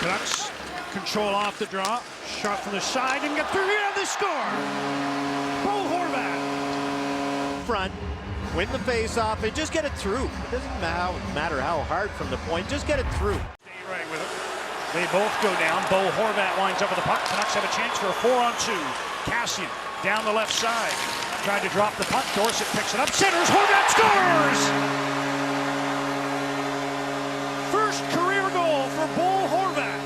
Canucks control off the draw. Shot from the side and get through here. They score. Bo Horvat. Front, win the face-off, and just get it through. It doesn't matter how hard from the point. Just get it through. Stay right with it. They both go down. Bo Horvat winds up with the puck. Canucks have a chance for a 4-on-2. Cassian down the left side. Tried to drop the puck. Dorsett picks it up. Centers. Horvat scores! First career goal for Bo Horvat.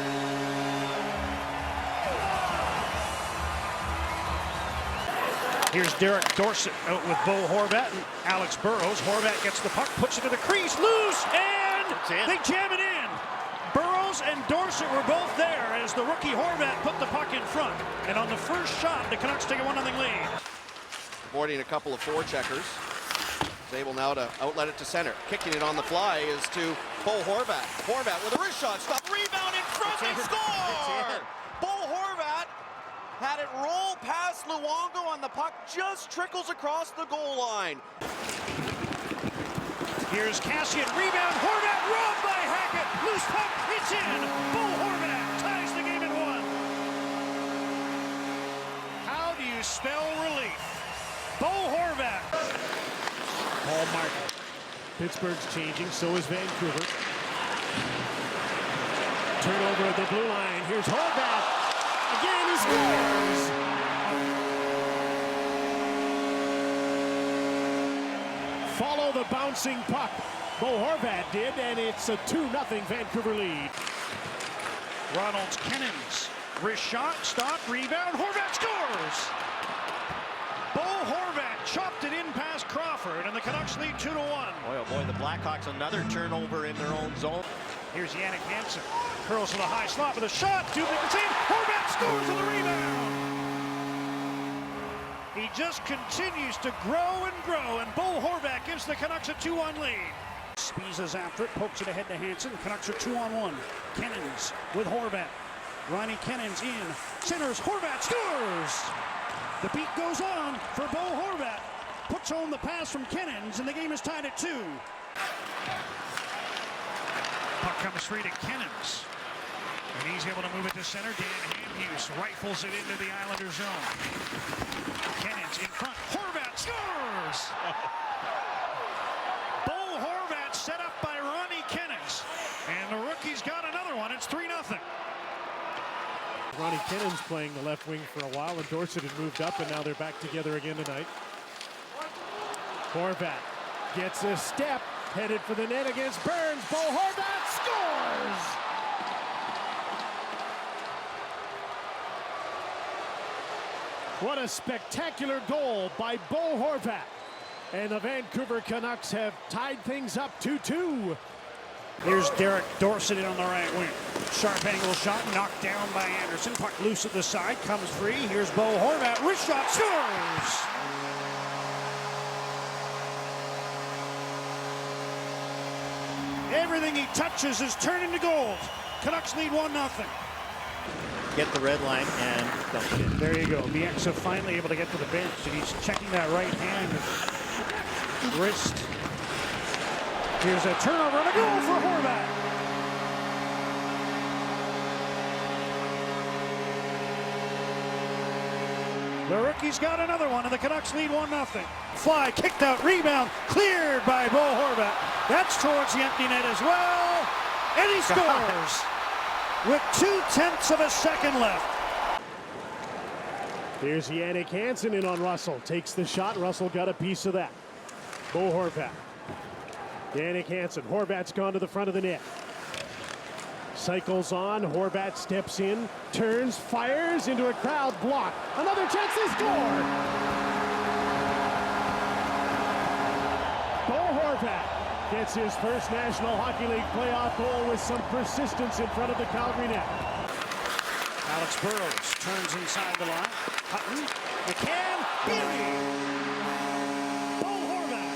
Here's Derek Dorsett out with Bo Horvat and Alex Burrows. Horvat gets the puck, puts it to the crease, loose, and they jam it in. Burrows and Dorsett were both there as the rookie Horvat put the puck in front. And on the first shot, the Canucks take a 1-0 lead. Avoiding a couple of forecheckers. Is able now to outlet it to center. Kicking it on the fly is to Bo Horvat. Horvat with a wrist shot. Stop. Rebound in front and score! Bo Horvat had it roll past Luongo on the puck. Just trickles across the goal line. Here's Cassian. Rebound. Horvat robbed by Hackett. Loose puck. It's in. Bo Horvat ties the game at 1. How do you spell relief? Bo Horvat. Paul Martin. Pittsburgh's changing, so is Vancouver. Turnover at the blue line. Here's Horvat. Again, he scores! Follow the bouncing puck. Bo Horvat did, and it's a 2-0 Vancouver lead. Ronald's Kennens. Wrist shot, stop, rebound, Horvat scores! Bo Horvat chopped it in past Crawford, and the Canucks lead 2-1. Boy, oh boy, the Blackhawks another turnover in their own zone. Here's Jannik Hansen. Curls to the high slot with a shot. Dubica's in. Horvat scores on the rebound. He just continues to grow and grow, and Bo Horvat gives the Canucks a 2-1 lead. Spiza's after it, pokes it ahead to Hansen. The Canucks are 2-on-1. Kennens with Horvat. Ronnie Kennens in. Centers. Horvat scores! The beat goes on for Bo Horvat. Puts home the pass from Kennens, and the game is tied at 2. Puck comes free to Kennens. And he's able to move it to center. Dan Hamhuis rifles it into the Islander zone. Kennens in front. Horvat scores! Bo Horvat set up by Ronnie Kennens. And the rookie's got another one. It's 3-0. Ronnie Kennens playing the left wing for a while, and Dorsett had moved up, and now they're back together again tonight. Horvat gets a step, headed for the net against Burns. Bo Horvat scores! What a spectacular goal by Bo Horvat. And the Vancouver Canucks have tied things up 2-2. Here's Derek Dorsett in on the right wing. Sharp angle shot, knocked down by Anderson. Puck loose at the side, comes free. Here's Bo Horvat, wrist shot, scores! Everything he touches is turned into gold. Canucks lead 1-0. Get the red line and dump it in. There you go. Bieksa finally able to get to the bench, and he's checking that right hand wrist. Here's a turnover and a goal for Horvat. The rookie's got another one, and the Canucks lead 1-0. Fly, kicked out, rebound, cleared by Bo Horvat. That's towards the empty net as well, and he scores with 0.2 of a second left. Here's Jannik Hansen in on Russell. Takes the shot. Russell got a piece of that. Bo Horvat. Jannik Hansen. Horvat's gone to the front of the net. Cycles on. Horvat steps in. Turns. Fires into a crowd block. Another chance to score. Bo Horvat gets his first National Hockey League playoff goal with some persistence in front of the Calgary net. Alex Burrows turns inside the line. Hutton, McCann, Bealey. Bo Horvat.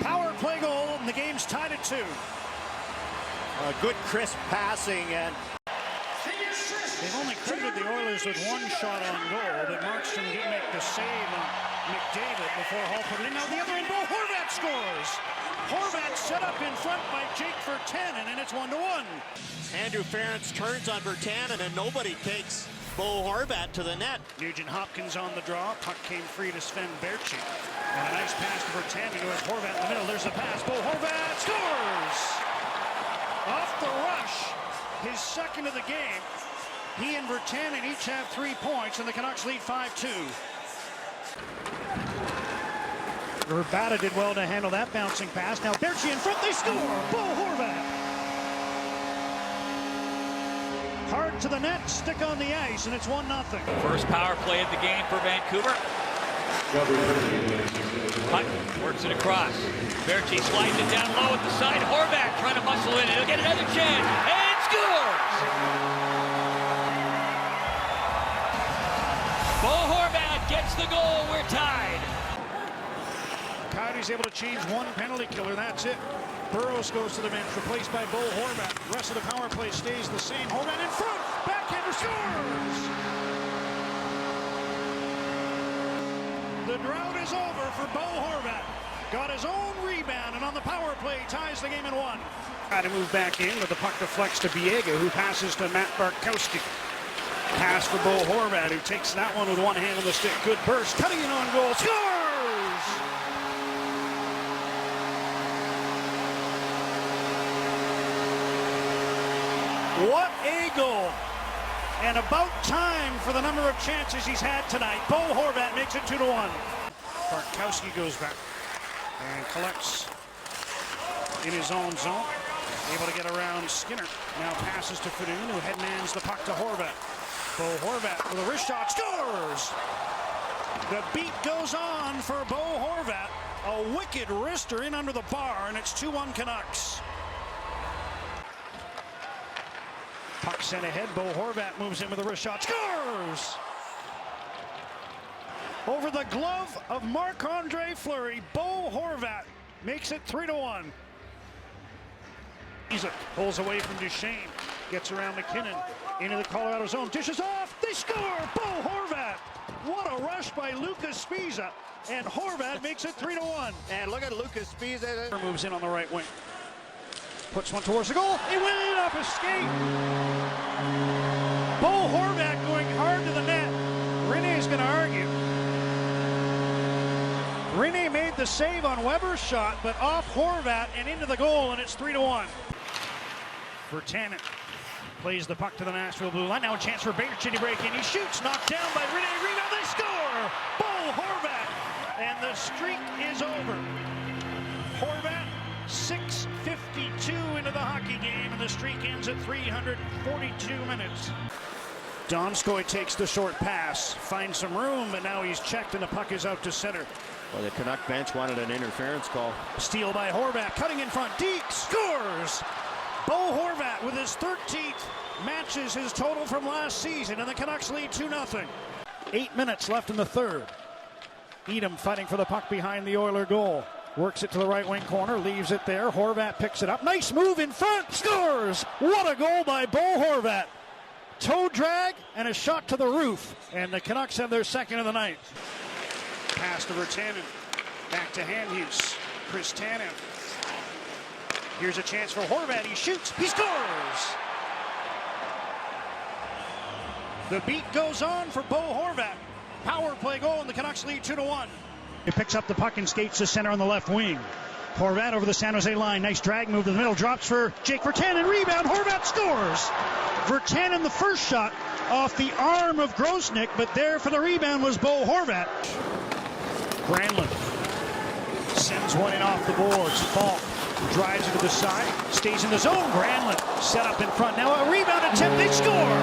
Power play goal, and the game's tied at 2. Good crisp passing, and they've only credited the Oilers with one shot on goal, but Markstrom didn't make the save on McDavid before Hall put it in. Now the other end, Bo Horvat scores. Horvat set up in front by Jake Virtanen, and it's 1-1. Andrew Ferentz turns on Virtanen, and nobody takes Bo Horvat to the net. Nugent Hopkins on the draw. Puck came free to Sven Berchi. And a nice pass to Virtanen, who has Horvat in the middle. There's the pass. Bo Horvat scores! Off the rush, his second of the game. He and Virtanen each have 3 points, and the Canucks lead 5-2. Urbata did well to handle that bouncing pass. Now Berchi in front, they score! Bo Horvat! Hard to the net, stick on the ice, and it's 1-0. First power play of the game for Vancouver. Puck works it across. Berchi slides it down low at the side. Horvat trying to muscle in. He'll get another chance, and scores! Bo Horvat gets the goal. We're tied. Coyotes able to change one penalty killer, that's it. Burrows goes to the bench, replaced by Bo Horvat. The rest of the power play stays the same. Horvat in front, backhander scores! The drought is over for Bo Horvat. Got his own rebound, and on the power play ties the game in 1. Try to move back in, but the puck deflects to Biega, who passes to Matt Bartkowski. Pass for Bo Horvat, who takes that one with one hand on the stick. Good burst, cutting in on goal, scores! What a goal! And about time for the number of chances he's had tonight. Bo Horvat makes it 2-1. Bartkowski goes back and collects in his own zone. Able to get around Skinner. Now passes to Fadoon, who headmans the puck to Horvat. Bo Horvat with a wrist shot, scores! The beat goes on for Bo Horvat. A wicked wrister in under the bar, and it's 2-1 Canucks. Puck sent ahead. Bo Horvat moves in with a wrist shot. Scores! Over the glove of Marc-Andre Fleury, Bo Horvat makes it 3-1. He pulls away from Duchesne. Gets around McKinnon. Into the Colorado zone. Dishes off. They score! Bo Horvat! What a rush by Lucas Spiza. And Horvat makes it 3-1. And look at Lucas Spiza. Moves in on the right wing. Puts one towards the goal. It went in off his skate. Bo Horvat going hard to the net. Rene's going to argue. Rene made the save on Weber's shot, but off Horvat and into the goal, and it's 3-1. Virtanen plays the puck to the Nashville blue line. Now a chance for Berchi to break in. He shoots, knocked down by Rene. Rebound, they score! Bo Horvat! And the streak is over. Horvat 6:52 into the hockey game, and the streak ends at 342 minutes. Donskoy takes the short pass, finds some room, but now he's checked and the puck is out to center. Well, the Canuck bench wanted an interference call. Steal by Horvat, cutting in front. Deke scores! Bo Horvat with his 13th matches his total from last season, and the Canucks lead 2-0. 8 minutes left in the third. Edom fighting for the puck behind the Oiler goal. Works it to the right wing corner, leaves it there. Horvat picks it up. Nice move in front, scores! What a goal by Bo Horvat. Toe drag and a shot to the roof. And the Canucks have their second of the night. Pass to Virtanen. Back to Handhus. Chris Tanev. Here's a chance for Horvat. He shoots. He scores! The beat goes on for Bo Horvat. Power play goal, and the Canucks lead 2-1. He picks up the puck and skates to center on the left wing. Horvat over the San Jose line. Nice drag move to the middle. Drops for Jake Virtanen. Rebound. Horvat scores. Virtanen the first shot off the arm of Grosnick, but there for the rebound was Bo Horvat. Granlund sends one in off the boards. Falk drives it to the side. Stays in the zone. Granlund set up in front. Now a rebound attempt. They score.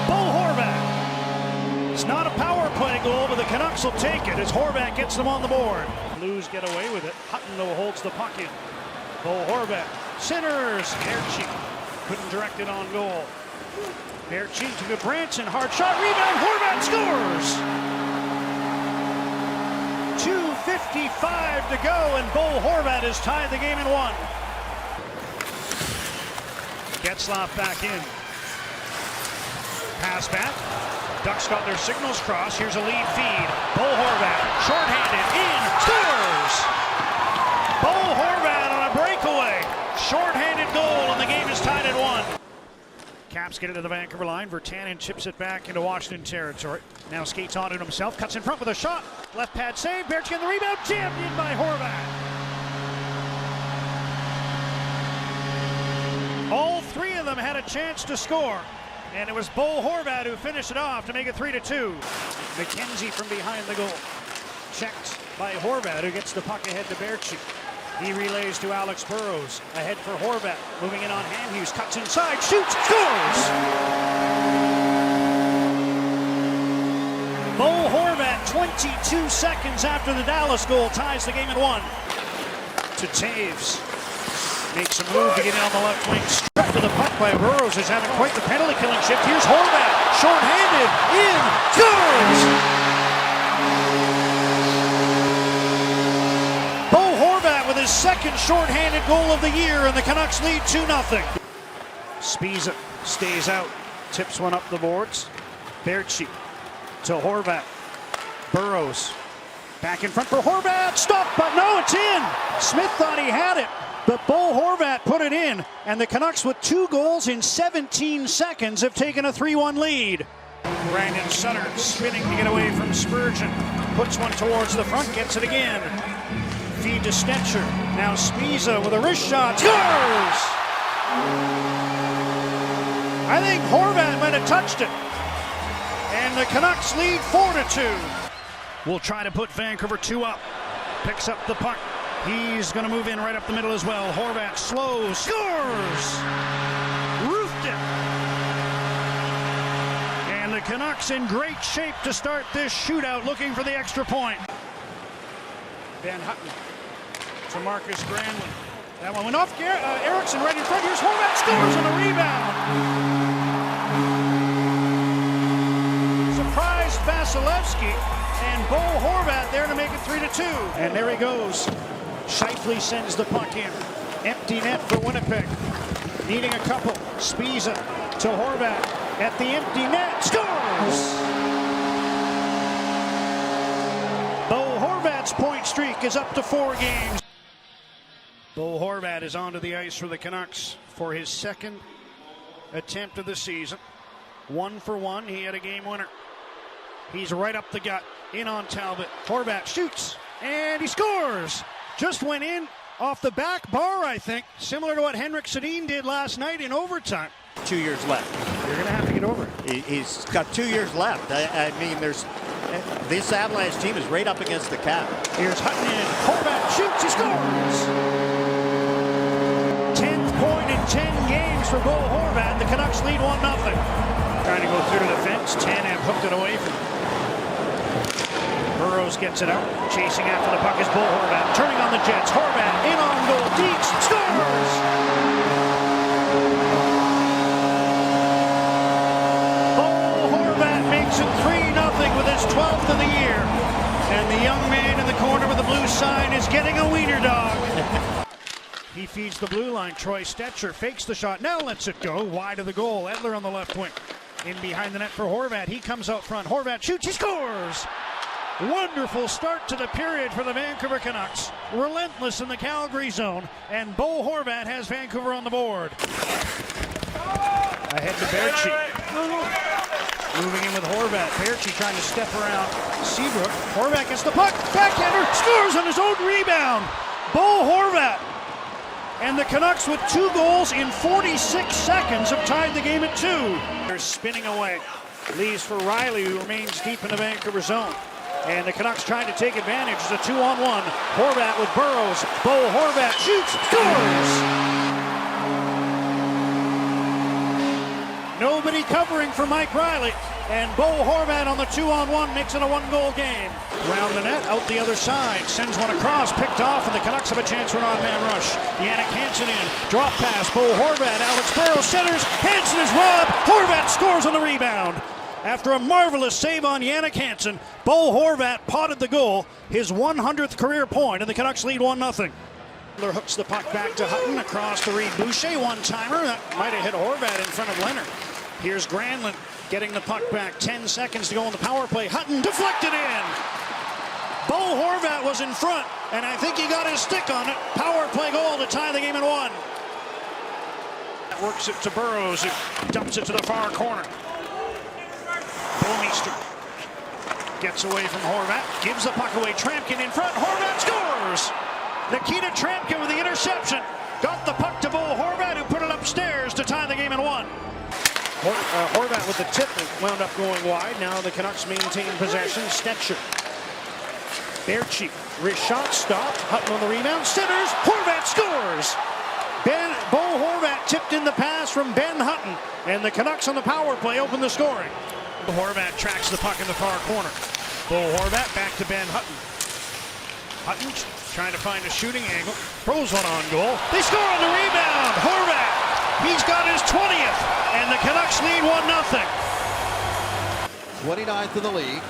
Bo Horvat. It's not a power play goal, but the Canucks will take it as Horvat gets them on the board. Blues get away with it. Hutton, though, holds the puck in. Bo Horvat centers. Berchi couldn't direct it on goal. Berchi to the Branson. Hard shot. Rebound. Horvat scores. 2:55 to go, and Bo Horvat has tied the game in 1. Getzlaf back in. Pass back. Ducks got their signals crossed. Here's a lead feed. Bo Horvat, shorthanded, in, scores! Bo Horvat on a breakaway. Short-handed goal, and the game is tied at 1. Caps get it to the Vancouver line. Virtanen chips it back into Washington territory. Now skates on it himself, cuts in front with a shot. Left pad save, Bertschy on the rebound, jammed in by Horvat. All three of them had a chance to score, and it was Bo Horvat who finished it off to make it 3-2. McKenzie from behind the goal. Checked by Horvat, who gets the puck ahead to Bertschy. He relays to Alex Burrows. Ahead for Horvat. Moving in on Hamhuis. Cuts inside. Shoots. Scores! Bo Horvat, 22 seconds after the Dallas goal, ties the game at 1. To Taves. Makes a move to get in on the left wing. Struck to the puck by Burrows. Is having quite the penalty killing shift. Here's Horvat. Short-handed. In. Scores! With his second short-handed goal of the year, and the Canucks lead 2-0. Spiza stays out, tips one up the boards. Bertschy to Horvat. Burrows back in front for Horvat. Stopped, but no, it's in. Smith thought he had it, but Bo Horvat put it in, and the Canucks with 2 goals in 17 seconds have taken a 3-1 lead. Brandon Sutter spinning to get away from Spurgeon. Puts one towards the front, gets it again. Feed to Stetcher. Now Spiza with a wrist shot. Scores! I think Horvat might have touched it. And the Canucks lead 4-2. We'll try to put Vancouver 2 up. Picks up the puck. He's going to move in right up the middle as well. Horvat slows. Scores! Roofed it. And the Canucks in great shape to start this shootout, looking for the extra point. Van Hutton to Marcus Granlund. That one went off. Eriksson right in front. Here's Horvat, scores on the rebound. Surprised Vasilevsky, and Bo Horvat there to make it 3-2. And there he goes. Scheifele sends the puck in. Empty net for Winnipeg. Needing a couple. Spiza to Horvat at the empty net. Scores! Bo Horvat's point streak is up to 4 games. Bo Horvat is onto the ice for the Canucks for his second attempt of the season. 1 for 1. He had a game winner. He's right up the gut. In on Talbot. Horvat shoots, and he scores. Just went in off the back bar, I think. Similar to what Henrik Sedin did last night in overtime. 2 years left. You're going to have to get over it. He's got 2 years left. I mean, this Avalanche team is right up against the cap. Here's Hutton in. Horvat shoots. He scores. 10th point in 10 games for Bo Horvat. The Canucks lead 1-0. Trying to go through to the fence. Tanev hooked it away from him. Burrows gets it out. Chasing after the puck is Bo Horvat. Turning on the Jets. Horvat in on goal. Deeks scores. Makes it 3-0 with his 12th of the year. And the young man in the corner with the blue sign is getting a wiener dog. He feeds the blue line. Troy Stetcher fakes the shot. Now lets it go. Wide of the goal. Edler on the left wing. In behind the net for Horvat. He comes out front. Horvat shoots. He scores. Wonderful start to the period for the Vancouver Canucks. Relentless in the Calgary zone. And Bo Horvat has Vancouver on the board. Ahead to Bertschy. Moving in with Horvat. Bertschy trying to step around Seabrook. Horvat gets the puck. Backhander. Scores on his own rebound. Bo Horvat. And the Canucks with 2 goals in 46 seconds have tied the game at 2. They're spinning away. Leaves for Riley, who remains deep in the Vancouver zone. And the Canucks trying to take advantage. It's a 2-on-1. Horvat with Burrows. Bo Horvat shoots. Scores! Nobody covering for Mike Riley, and Bo Horvat on the 2-on-1 makes it a 1-goal game. Round the net, out the other side, sends one across, picked off, and the Canucks have a chance for an on-man rush. Jannik Hansen in, drop pass, Bo Horvat, Alex Burrows centers, Hansen is robbed, Horvat scores on the rebound. After a marvelous save on Jannik Hansen, Bo Horvat potted the goal, his 100th career point, and the Canucks lead 1-0. Hooks the puck back to Hutton across to Reed Boucher, one-timer. That might have hit Horvat in front of Leonard. Here's Granlund getting the puck back. 10 seconds to go on the power play. Hutton deflected in. Bo Horvat was in front, and I think he got his stick on it. Power play goal to tie the game at 1. Works it to Burrows, who dumps it to the far corner. Bomeister gets away from Horvat, gives the puck away. Trampkin in front. Horvat scores! Nikita Trampkin with the interception. Got the puck to Bo Horvat, who put it upstairs to tie the game at 1. Horvat with the tip wound up going wide. Now the Canucks maintain possession. Stetcher. Berchi. Wrist shot stopped. Hutton on the rebound. Centers. Horvat scores! Bo Horvat tipped in the pass from Ben Hutton, and the Canucks on the power play open the scoring. Horvat tracks the puck in the far corner. Bo Horvat back to Ben Hutton. Hutton trying to find a shooting angle. Throws one on goal. They score on the rebound. Horvat, he's got his 20th, and the Canucks lead 1-0. 29th in the league.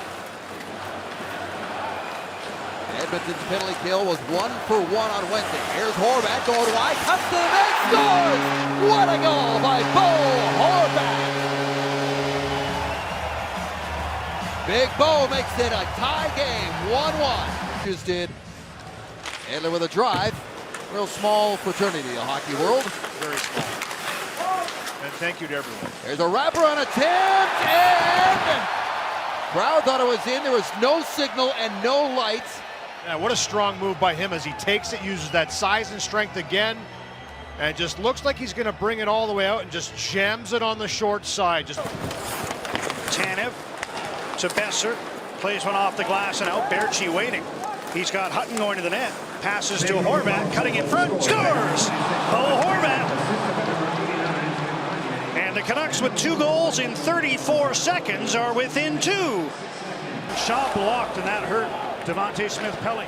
Edmonton's penalty kill was 1-for-1 on Wednesday. Here's Horvat going wide, cuts to the net, scores! What a goal by Bo Horvat! Big Bo makes it a tie game, 1-1. Just did. Edler with a drive. Real small fraternity, the hockey world. Very small. And thank you to everyone. There's a wraparound attempt, and crowd thought it was in. There was no signal and no lights. Yeah, what a strong move by him as he takes it, uses that size and strength again, and just looks like he's going to bring it all the way out and just jams it on the short side. Just Tanev to Besser. Plays one off the glass and out. Berchi waiting. He's got Hutton going to the net. Passes to Horvat, cutting in front. Scores! Bo Horvat. And the Canucks with 2 goals in 34 seconds are within 2. Shot blocked, and that hurt Devontae Smith-Pelly.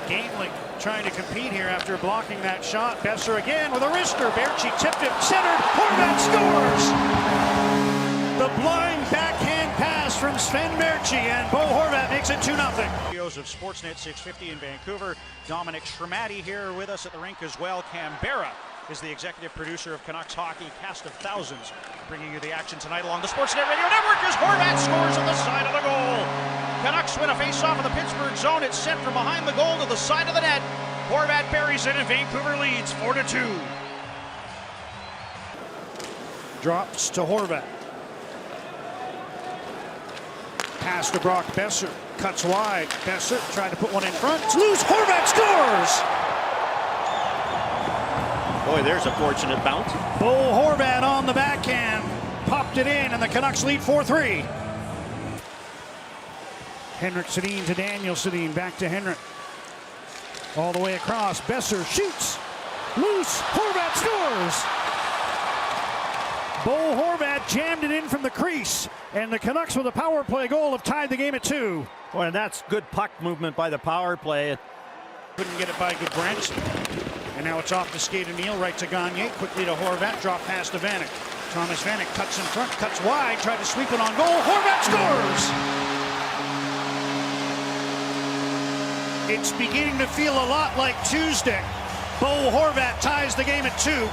Gainley trying to compete here after blocking that shot. Besser again with a wrister. Berchi tipped it, centered. Horvat scores! The blind backhand pass from Sven Berchi, and Bo Horvat makes it 2-0. Videos of Sportsnet 650 in Vancouver. Dominic Shermatti here with us at the rink as well. Canberra is the executive producer of Canucks Hockey, cast of thousands, bringing you the action tonight along the Sportsnet Radio Network as Horvat scores on the side of the goal. Canucks win a face-off in the Pittsburgh zone. It's sent from behind the goal to the side of the net. Horvat buries it, and Vancouver leads 4-2. Drops to Horvat. Pass to Brock Besser. Cuts wide. Besser tried to put one in front. It's loose. Horvat scores! boy, there's a fortunate bounce. Bo Horvat on the backhand. Popped it in, and the Canucks lead 4-3. Henrik Sedin to Daniel Sedin. Back to Henrik. All the way across. Besser shoots. Loose. Horvat scores. Bo Horvat jammed it in from the crease. And the Canucks with a power play goal have tied the game at 2. Boy, and that's good puck movement by the power play. Couldn't get it by Goodbranson. And now it's off to skate O'Neill, right to Gagne. Quickly to Horvat. Drop pass to Vanek. Thomas Vanek cuts in front, cuts wide, tried to sweep it on goal. Horvat scores! It's beginning to feel a lot like Tuesday. Bo Horvat ties the game at 2,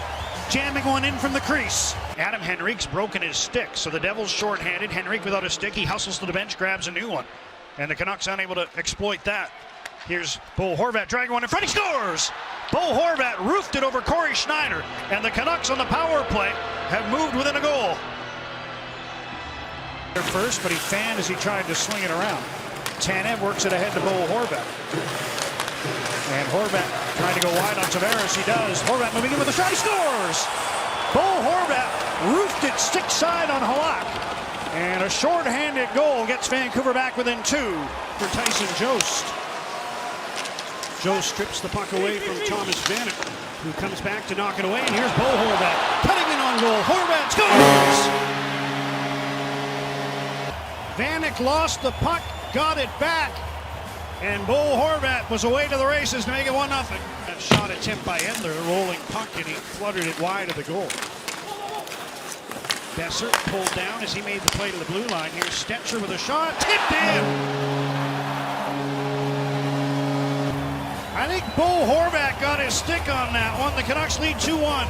jamming one in from the crease. Adam Henrique's broken his stick, so the Devils shorthanded. Henrique without a stick, he hustles to the bench, grabs a new one. And the Canucks unable to exploit that. Here's Bo Horvat dragging one in front, he scores! Bo Horvat roofed it over Corey Schneider, and the Canucks on the power play have moved within a goal. First, but he fanned as he tried to swing it around. Tanev works it ahead to Bo Horvat. And Horvat trying to go wide on Tavares, he does. Horvat moving in with a shot, he scores! Bo Horvat roofed it stick side on Halak. And a short-handed goal gets Vancouver back within 2 for Tyson Jost. Jost strips the puck away from Thomas Vanek, who comes back to knock it away. And here's Bo Horvat cutting in on goal. Horvat scores! Vanek lost the puck, got it back, and Bo Horvat was away to the races to make it 1-0. That shot attempt by Edler, a rolling puck, and he fluttered it wide of the goal. Besser pulled down as he made the play to the blue line. Here's Stetcher with a shot, tipped in! I think Bo Horvat got his stick on that one. The Canucks lead 2-1.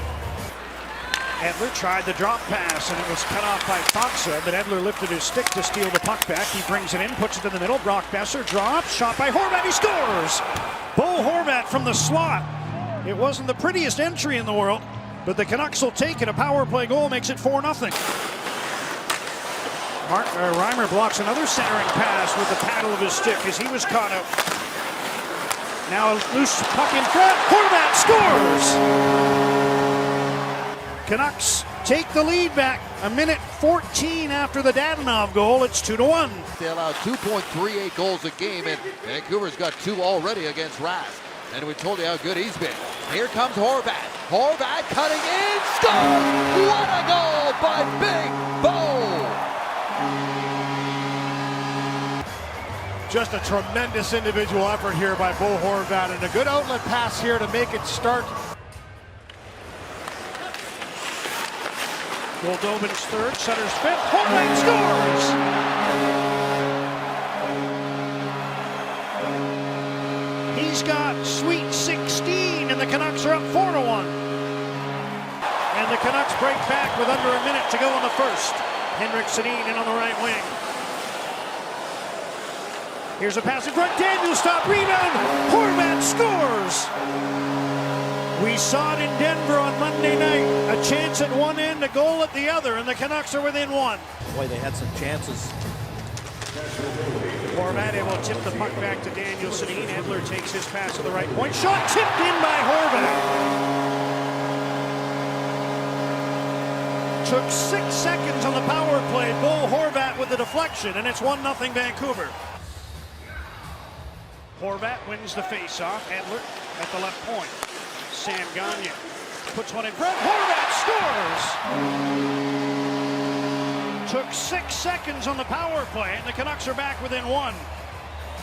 Edler tried the drop pass, and it was cut off by Faksa, but Edler lifted his stick to steal the puck back. He brings it in, puts it in the middle. Brock Besser drops, shot by Horvat, he scores! Bo Horvat from the slot. It wasn't the prettiest entry in the world, but the Canucks will take it. A power play goal makes it 4-0. Reimer blocks another centering pass with the paddle of his stick as he was caught out. Now a loose puck in front. Horvat scores! Canucks take the lead back. A minute 14 after the Dadonov goal. It's 2-1. They allow 2.38 goals a game, and Vancouver's got 2 already against Rask. And we told you how good he's been. Here comes Horvat. Horvat cutting in, score! What a goal by Big Bo! Just a tremendous individual effort here by Bo Horvat, and a good outlet pass here to make it start. Goldobin's third, Sutter's fifth. Horvat scores! He's got sweet 16, and the Canucks are up 4-1. And the Canucks break back with under a minute to go in the first. Henrik Sedin in on the right wing. Here's a pass in front. Daniel stop, rebound. Horvat scores. We saw it in Denver on Monday night. A chance at one end, a goal at the other, and the Canucks are within one. Boy, they had some chances. Horvat able to tip the puck back to Daniel Sedin. Edler takes his pass to the right point. Shot tipped in by Horvat. Took 6 seconds on the power play. Bo Horvat with the deflection, and it's 1-0 Vancouver. Horvat wins the face-off. Edler at the left point. Sam Gagner puts one in front. Horvat scores! Took 6 seconds on the power play, and the Canucks are back within one.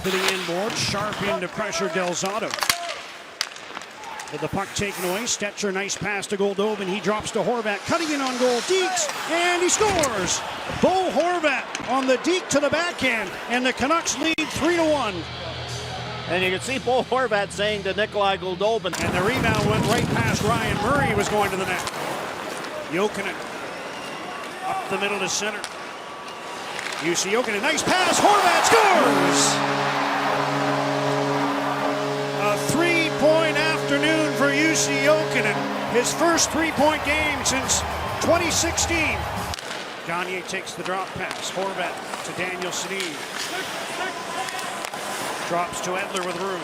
To the inboard, sharp into pressure Del Zotto. With the puck taken away, Stetcher, nice pass to Goldobin. He drops to Horvat, cutting in on goal. Deeks, and he scores! Bo Horvat on the deke to the backhand, and the Canucks lead 3-1. And you can see Bo Horvat saying to Nikolai Goldobin. And the rebound went right past Ryan Murray, who was going to the net. Jokinen up the middle to center. Jussi Jokinen, nice pass. Horvat scores! A 3-point afternoon for Jussi Jokinen. His first 3-point game since 2016. Gagner takes the drop pass. Horvat to Daniel Sedin. Drops to Edler with room.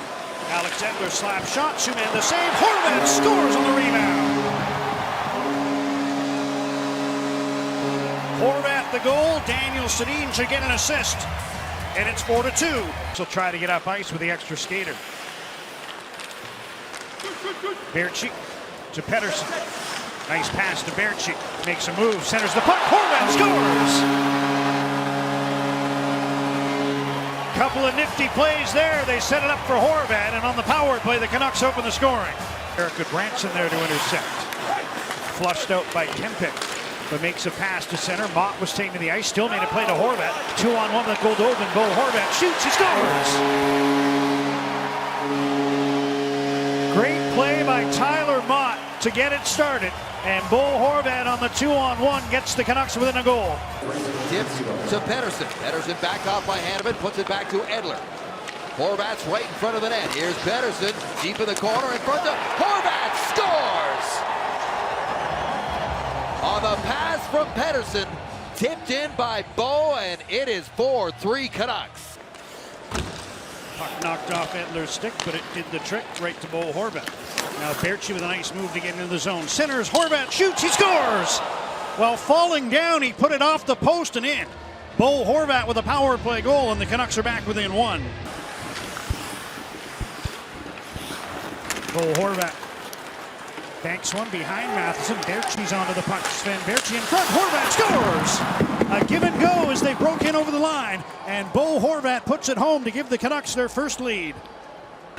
Alex Edler slap shot. Schumann the save. Horvat scores on the rebound. Horvat the goal. Daniel Sedin should get an assist. And it's 4-2. He'll try to get up ice with the extra skater. Berchi to Pettersson. Nice pass to Berchi. Makes a move. Centers the puck. Horvat scores! Couple of nifty plays there. They set it up for Horvat, and on the power play, the Canucks open the scoring. Eric Branson there to intercept. Flushed out by Kempik, but makes a pass to center. Mott was taken to the ice, still made a play to Horvat. 2-on-1 with Goldobin. Bo Horvat shoots, he scores! Great play by Tyler Mott to get it started. And Bo Horvat on the 2-on-1 gets the Canucks within a goal. Tips to Pettersson. Pettersson back off by Hanneman, puts it back to Edler. Horvat's right in front of the net. Here's Pettersson, deep in the corner, in front of Horvat, scores! On the pass from Pettersson, tipped in by Bo, and it is 4-3 Canucks. Puck knocked off Edler's stick, but it did the trick right to Bo Horvat. Now Berchi with a nice move to get into the zone. Centers, Horvat shoots, he scores! While falling down, he put it off the post and in. Bo Horvat with a power play goal, and the Canucks are back within one. Bo Horvat banks one behind Matheson. Berchi's onto the puck. Sven Berchi in front. Horvat scores! A give and go as they broke in over the line, and Bo Horvat puts it home to give the Canucks their first lead.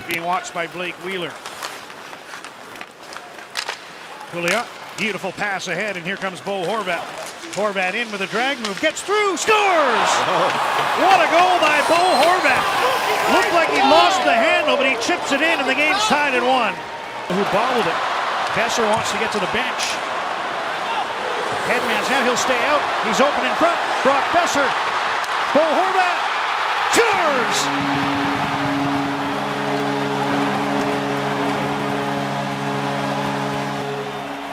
Being watched by Blake Wheeler. Pouliot, beautiful pass ahead, and here comes Bo Horvat. Horvat in with a drag move, gets through, scores! What a goal by Bo Horvat! Looked like he lost the handle, but he chips it in, and the game's tied at 1. Who bobbled it? Besser wants to get to the bench. Headman's now, he'll stay out. He's open in front. Brock Besser. Bo Horvat scores!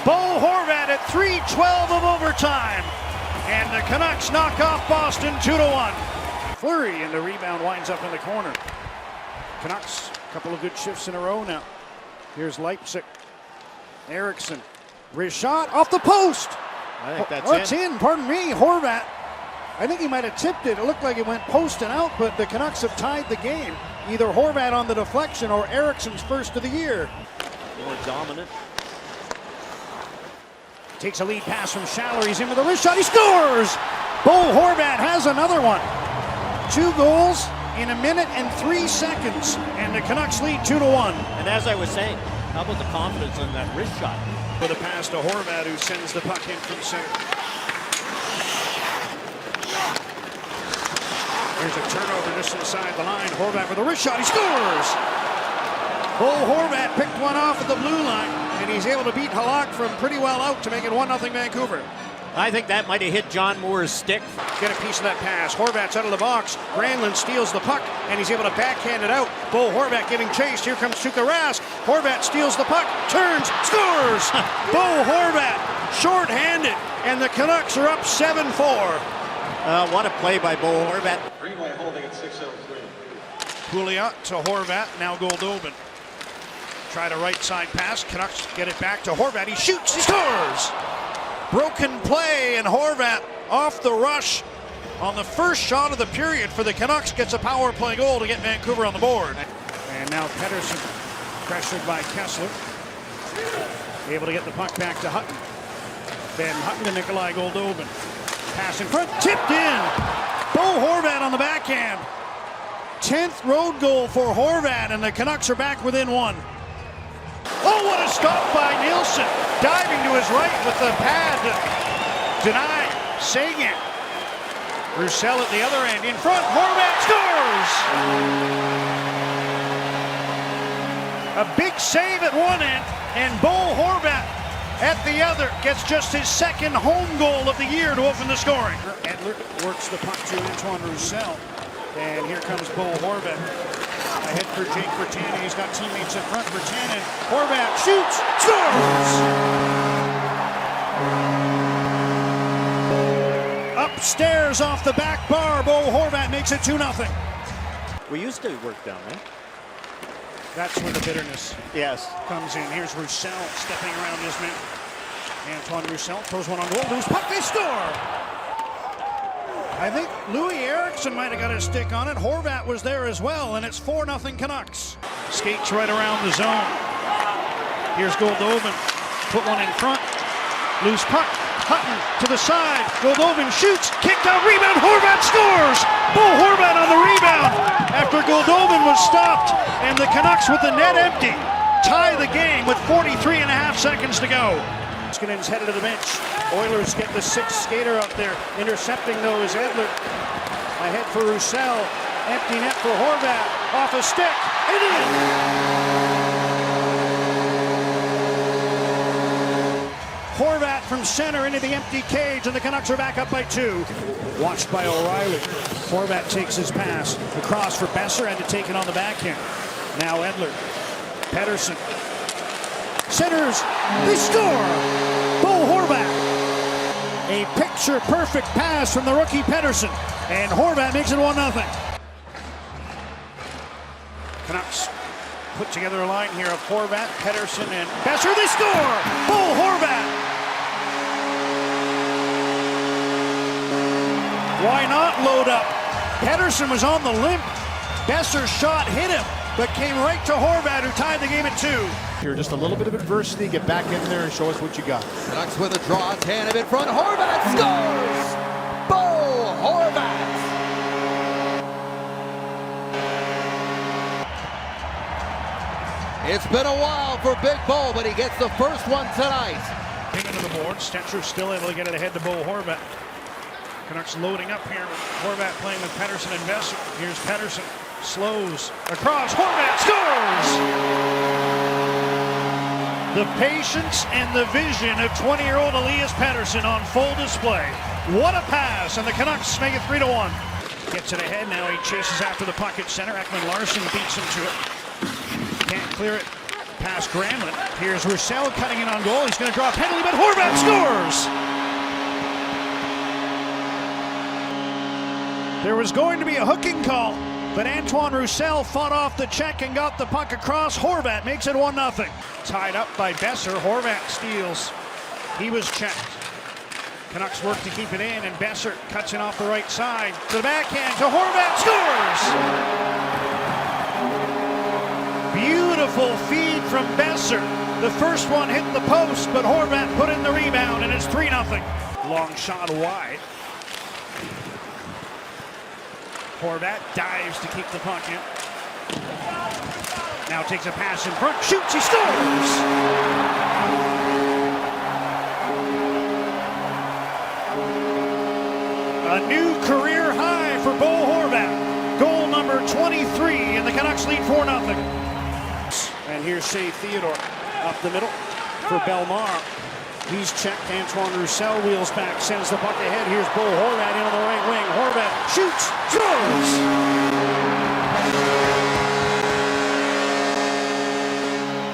Bo 3:12 of overtime. And the Canucks knock off Boston 2-1. Fleury, and the rebound winds up in the corner. Canucks, a couple of good shifts in a row now. Here's Leipzig. Eriksson. Rishot off the post. I think that's It's in, pardon me. Horvat. I think he might have tipped it. It looked like it went post and out, but the Canucks have tied the game. Either Horvat on the deflection or Eriksson's first of the year. More dominant. Takes a lead pass from Schaller. He's in with a wrist shot. He scores! Bo Horvat has another one. 2 goals in 1 minute and 3 seconds. And the Canucks lead 2-1. And as I was saying, how about the confidence in that wrist shot? With a pass to Horvat, who sends the puck in from center. Here's a turnover just inside the line. Horvat with a wrist shot. He scores! Bo Horvat picked one off at the blue line, and he's able to beat Halak from pretty well out to make it 1-0 Vancouver. I think that might have hit John Moore's stick. Get a piece of that pass. Horvat's out of the box. Granlund steals the puck, and he's able to backhand it out. Bo Horvat giving chase. Here comes Tuukka Rask. Horvat steals the puck, turns, scores! Bo Horvat, short-handed, and the Canucks are up 7-4. What a play by Bo Horvat. Greenway holding at 6:03. Pouliot to Horvat, now Goldobin. Try to right side pass. Canucks get it back to Horvat. He shoots, he scores! Broken play, and Horvat off the rush on the first shot of the period for the Canucks gets a power play goal to get Vancouver on the board. And now Pettersson pressured by Kessler. Able to get the puck back to Hutton. Then Hutton to Nikolai Goldobin. Pass in front, tipped in. Bo Horvat on the backhand. 10th road goal for Horvat, and the Canucks are back within 1. Oh, what a stop by Nielsen. Diving to his right with the pad to deny Sagan. Roussel at the other end. In front, Horvat scores! A big save at one end, and Bo Horvat at the other gets just his 2nd home goal of the year to open the scoring. Edler works the puck to Antoine Roussel. And here comes Bo Horvat. Ahead for Jake Virtanen. He's got teammates in front. Virtanen. Horvat shoots. Scores! Upstairs off the back bar. Bo Horvat makes it 2-0. We used to work down there. That's where the bitterness Yes. comes in. Here's Roussel stepping around his man. Antoine Roussel throws one on goal. Loose puck. They score! I think Louis Eriksson might have got his stick on it. Horvat was there as well, and it's 4-0 Canucks. Skates right around the zone. Here's Goldobin. Put one in front. Loose puck. Hutton to the side. Goldobin shoots. Kicked out. Rebound. Horvat scores! Bo Horvat on the rebound after Goldobin was stopped, and the Canucks with the net empty tie the game with 43.5 seconds to go. Skinnin's headed to the bench. Oilers get the 6th skater up there. Intercepting though is Edler. Ahead for Roussel. Empty net for Horvat. Off a stick. And in. Horvat from center into the empty cage, and the Canucks are back up by 2. Watched by O'Reilly. Horvat takes his pass. Across for Besser, had to take it on the backhand. Now Edler. Pettersson. Centers, they score! Bo Horvat. A picture-perfect pass from the rookie Pettersson, and Horvat makes it 1-0. Canucks put together a line here of Horvat, Pettersson, and Besser. They score! Bo Horvat. Why not load up? Pettersson was on the limp. Besser's shot hit him, but came right to Horvat, who tied the game at 2. Here, just a little bit of adversity. Get back in there and show us what you got. Canucks with a draw. Tanev in front. Horvat scores! Bo Horvat! It's been a while for Big Bo, but he gets the first one tonight. Taken to the board. Stetcher still able to get it ahead to Bo Horvat. Canucks loading up here with Horvat playing with Pettersson and Besser. Here's Pettersson. Slows across. Horvat scores! The patience and the vision of 20-year-old Elias Pettersson on full display. What a pass, and the Canucks make it 3-1. Gets it ahead, now he chases after the puck at center. Ekman Larson beats him to it. Can't clear it. past Granlund. Here's Roussel cutting in on goal. He's going to draw a penalty, but Horvat scores! There was going to be a hooking call, but Antoine Roussel fought off the check and got the puck across. Horvat makes it 1-0. Tied up by Besser. Horvat steals. He was checked. Canucks work to keep it in, and Besser cuts it off the right side. To the backhand, to Horvat, scores! Beautiful feed from Besser. The first one hit the post, but Horvat put in the rebound, and it's 3-0. Long shot wide. Horvat dives to keep the puck in. Now takes a pass in front, shoots, he scores! A new career high for Bo Horvat. Goal number 23, and the Canucks lead 4-0. And here's Shea Theodore up the middle for Belmar. He's checked. Antoine Roussel wheels back, sends the puck ahead. Here's Bo Horvat in on the right wing. Horvat shoots, scores!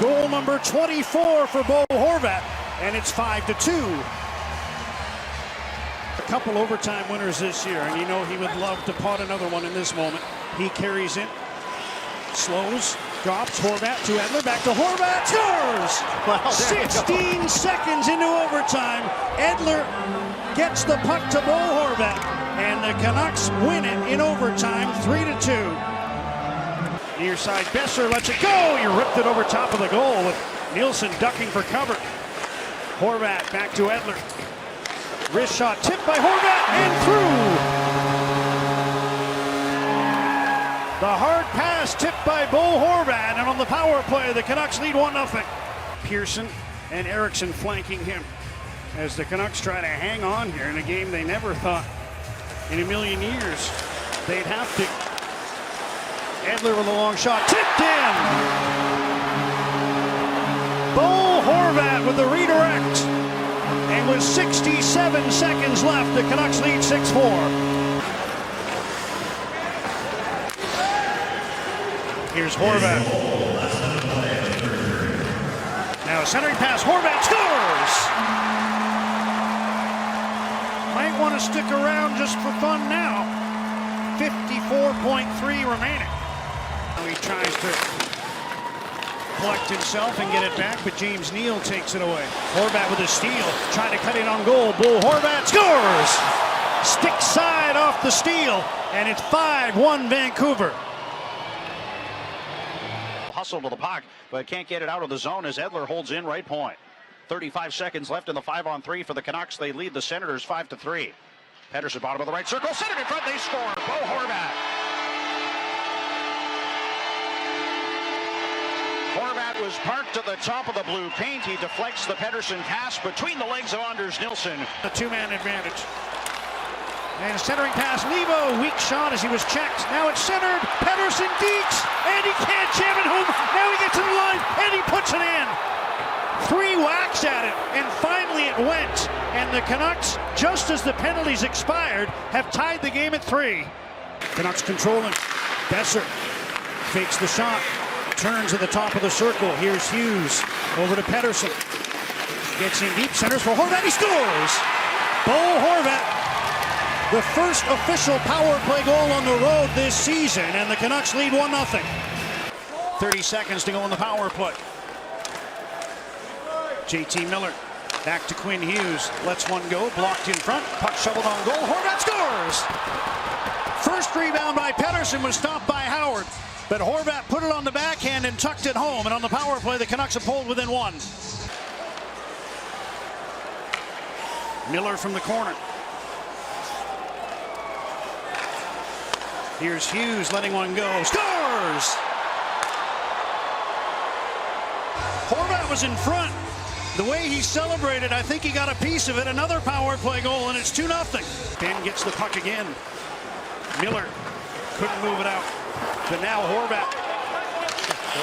Goal number 24 for Bo Horvat, and it's 5-2. A couple overtime winners this year, and you know he would love to pot another one in this moment. He carries it, slows, drops, Horvat to Edler, back to Horvat, scores! Well, 16 seconds into overtime, Edler gets the puck to Bo Horvat, and the Canucks win it in overtime, 3-2. Near side, Besser lets it go. He ripped it over top of the goal with Nielsen ducking for cover. Horvat back to Edler. Wrist shot tipped by Horvat and through. The hard pass tipped by Bo Horvat, and on the power play, the Canucks lead 1-0. Pearson and Eriksson flanking him as the Canucks try to hang on here in a game they never thought in a million years they'd have to. Edler with a long shot, tipped in. Bo Horvat with the redirect. And with 67 seconds left, the Canucks lead 6-4. Here's Horvat. Now a centering pass, Horvat scores! Might want to stick around just for fun now. 54.3 remaining. Now he tries to collect himself and get it back, but James Neal takes it away. Horvat with a steal, trying to cut it on goal. Bo Horvat scores! Stick side off the steal, and it's 5-1 Vancouver. Hustle to the puck, but can't get it out of the zone as Edler holds in right point. 35 seconds left in the 5-on-3 for the Canucks. They lead the Senators 5-3. Pettersson bottom of the right circle, centered in front, they score. Bo Horvat. Horvat was parked at the top of the blue paint. He deflects the Pettersson pass between the legs of Anders Nilsson. A two-man advantage. And centering pass, Levo, weak shot as he was checked. Now it's centered, Pettersson deeks, and he can't jam it home. Now he gets to the line, and he puts it in. 3 whacks at it, and finally it went. And the Canucks, just as the penalties expired, have tied the game at 3. Canucks controlling. Besser fakes the shot, turns at the top of the circle. Here's Hughes, over to Pettersson. Gets in deep, centers for Horvat, he scores! Bo Horvat, the first official power play goal on the road this season, and the Canucks lead 1-0. 30 seconds to go on the power play. JT Miller back to Quinn Hughes, lets one go, blocked in front, puck shoveled on goal, Horvat scores! First rebound by Pettersson was stopped by Howard, but Horvat put it on the backhand and tucked it home, and on the power play the Canucks have pulled within 1. Miller from the corner. Here's Hughes letting one go. Scores! Horvat was in front. The way he celebrated, I think he got a piece of it. Another power play goal, and it's 2-0. Ben gets the puck again. Miller couldn't move it out. But now Horvat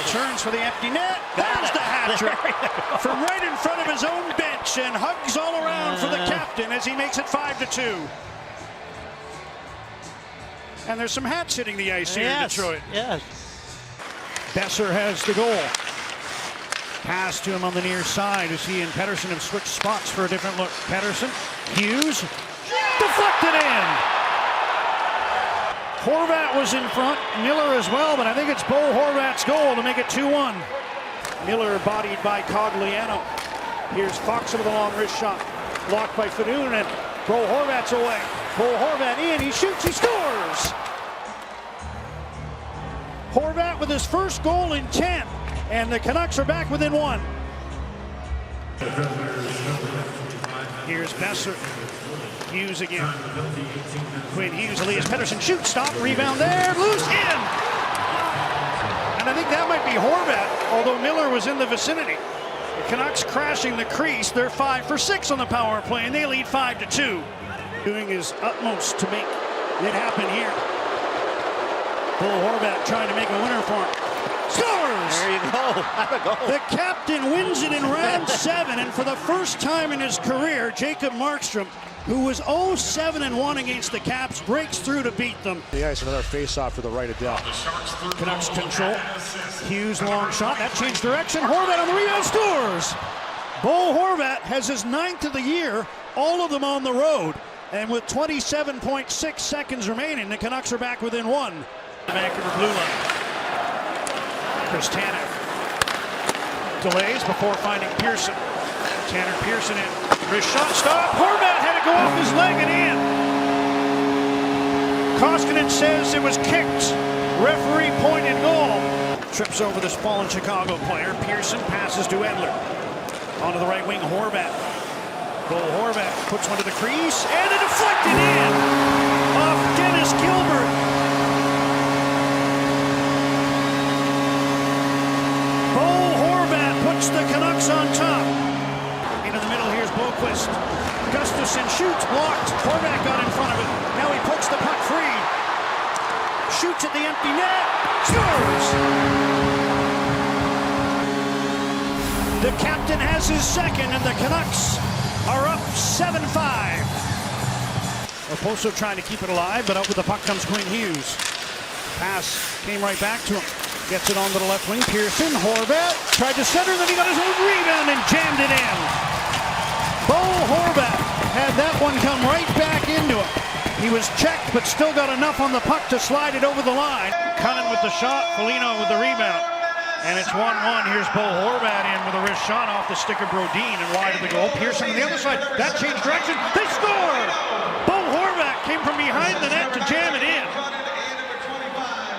turns for the empty net. There's the hat trick from right in front of his own bench, and hugs all around for the captain as he makes it 5-2. And there's some hats hitting the ice here in Detroit. Yes. Besser has the goal. Pass to him on the near side as he and Pettersson have switched spots for a different look. Pettersson, Hughes, deflected in. Horvat was in front, Miller as well, but I think it's Bo Horvat's goal to make it 2-1. Miller bodied by Cogliano. Here's Fox with a long wrist shot. Blocked by Fadoon, and Bo Horvat's away. Bo Horvat in, he shoots, he scores! Horvat with his first goal in 10, and the Canucks are back within 1. Here's Besser. Hughes again. Quinn Hughes, Elias Pettersson shoots, stop, rebound there, loose, in! And I think that might be Horvat, although Miller was in the vicinity. The Canucks crashing the crease. They're 5 for 6 on the power play, and they lead 5-2. Doing his utmost to make it happen here. Bo Horvat trying to make a winner for him. Scores! There you go. Have a goal. The captain wins it in round 7, and for the first time in his career, Jacob Markstrom, who was 0-7-1 against the Caps, breaks through to beat them. The ice, another face-off for the right of Dell. Canucks control. Hughes long shot. That changed direction. Horvat on the rebound, scores! Bo Horvat has his 9th of the year, all of them on the road. And with 27.6 seconds remaining, the Canucks are back within 1. The Vancouver blue line. Chris Tanev delays before finding Pearson. Tanner Pearson in. Wrist shot, stop. Horvat had to go off his leg and in. Koskinen says it was kicked. Referee pointed goal. Trips over this fallen Chicago player. Pearson passes to Edler. Onto the right wing, Horvat. Bo Horvat puts one to the crease and a deflected in off Dennis Gilbert. Bo Horvat puts the Canucks on top. Into the middle, here's Boquist. Gustafsson shoots, blocked. Horvat got in front of it. Now he pokes the puck free. Shoots at the empty net. Scores! The captain has his second, and the Canucks are up 7-5. Oposo trying to keep it alive, but out with the puck comes Quinn Hughes. Pass came right back to him. Gets it onto the left wing. Pearson, Horvat tried to center, then he got his own rebound and jammed it in. Bo Horvat had that one come right back into him. He was checked, but still got enough on the puck to slide it over the line. Cunnin with the shot, Foligno with the rebound. And it's 1-1. Here's Bo Horvat in with a wrist shot off the stick of Brodin and wide of the goal. Pearson on the other side. That changed direction. They score! Bo Horvat came from behind the net to jam it in.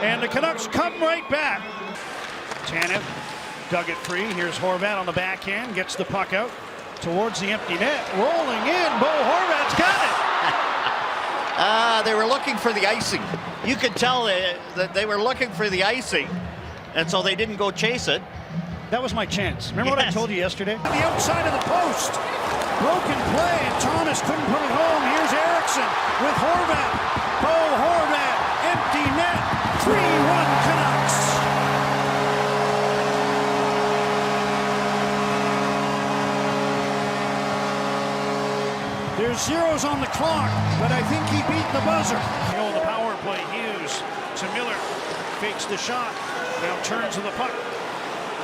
And the Canucks come right back. Tanev dug it free. Here's Horvat on the backhand. Gets the puck out towards the empty net. Rolling in. Bo Horvat's got it. They were looking for the icing. You could tell that they were looking for the icing. And so they didn't go chase it. That was my chance. Remember what I told you yesterday? The outside of the post. Broken play, and Thomas couldn't put it home. Here's Eriksson with Horvat. Bo Horvat, empty net. 3-1 Canucks. There's zeros on the clock, but I think he beat the buzzer. On the power play, Hughes to Miller. Fakes the shot. Now turns to the puck.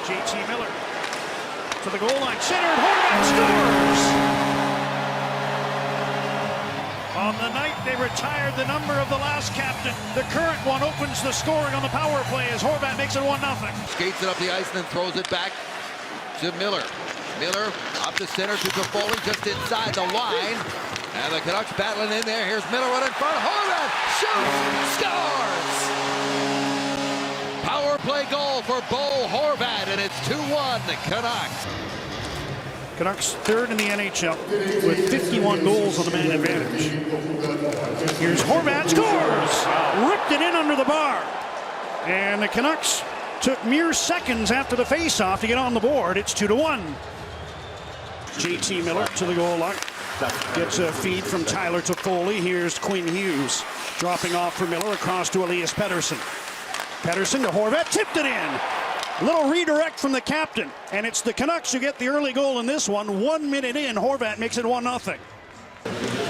JT Miller to the goal line. Centered. Horvat scores! On the night they retired the number of the last captain, the current one opens the scoring on the power play as Horvat makes it 1-0. Skates it up the ice and then throws it back to Miller. Miller up the center to Toffoli just inside the line. And the Canucks battling in there. Here's Miller right in front. Horvat shoots, scores! Power play goal for Bo Horvat, and it's 2-1 the Canucks. Canucks third in the NHL with 51 goals on the man advantage. Here's Horvat, scores! Ripped it in under the bar. And the Canucks took mere seconds after the faceoff to get on the board. It's 2-1. JT Miller to the goal line. Gets a feed from Tyler Toffoli. Here's Quinn Hughes dropping off for Miller across to Elias Pettersson. Pettersson to Horvat, tipped it in. Little redirect from the captain, and it's the Canucks who get the early goal in this one. 1 minute in, Horvat makes it 1-0.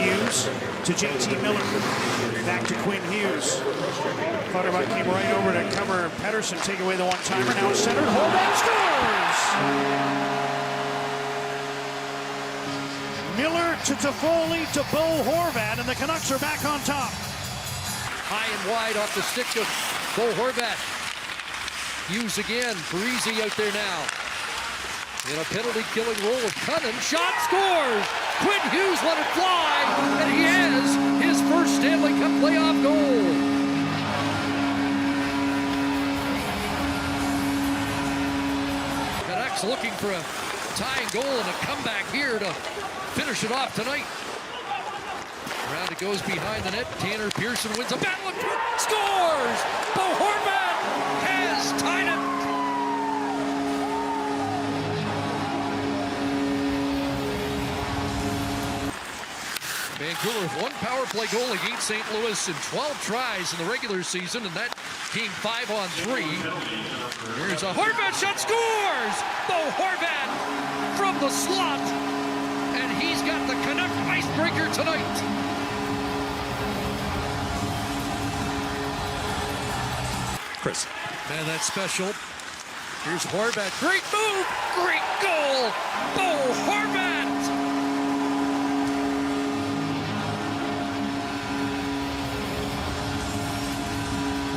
Hughes to JT Miller. Back to Quinn Hughes. Clutterbuck came right over to cover Pettersson, take away the one-timer. Now it's centered. Horvat scores! Miller to Toffoli to Bo Horvat, and the Canucks are back on top. High and wide off the stick of Bo Horvat. Hughes again. Parise out there now. In a penalty-killing role of Canuck. Shot, scores! Quinn Hughes let it fly, and he has his first Stanley Cup playoff goal. Canucks looking for a tying goal and a comeback here to finish it off tonight. Around it goes behind the net. Tanner Pearson wins a battle, scores! Bo Horvat has tied it. Vancouver with one power play goal against St. Louis in 12 tries in the regular season, and that came 5-on-3. Here's a Horvat shot, scores! Bo Horvat from the slot, and he's got the Canuck icebreaker tonight. Chris. Man, that's special. Here's Horvat, great move, great goal! Bo Horvat!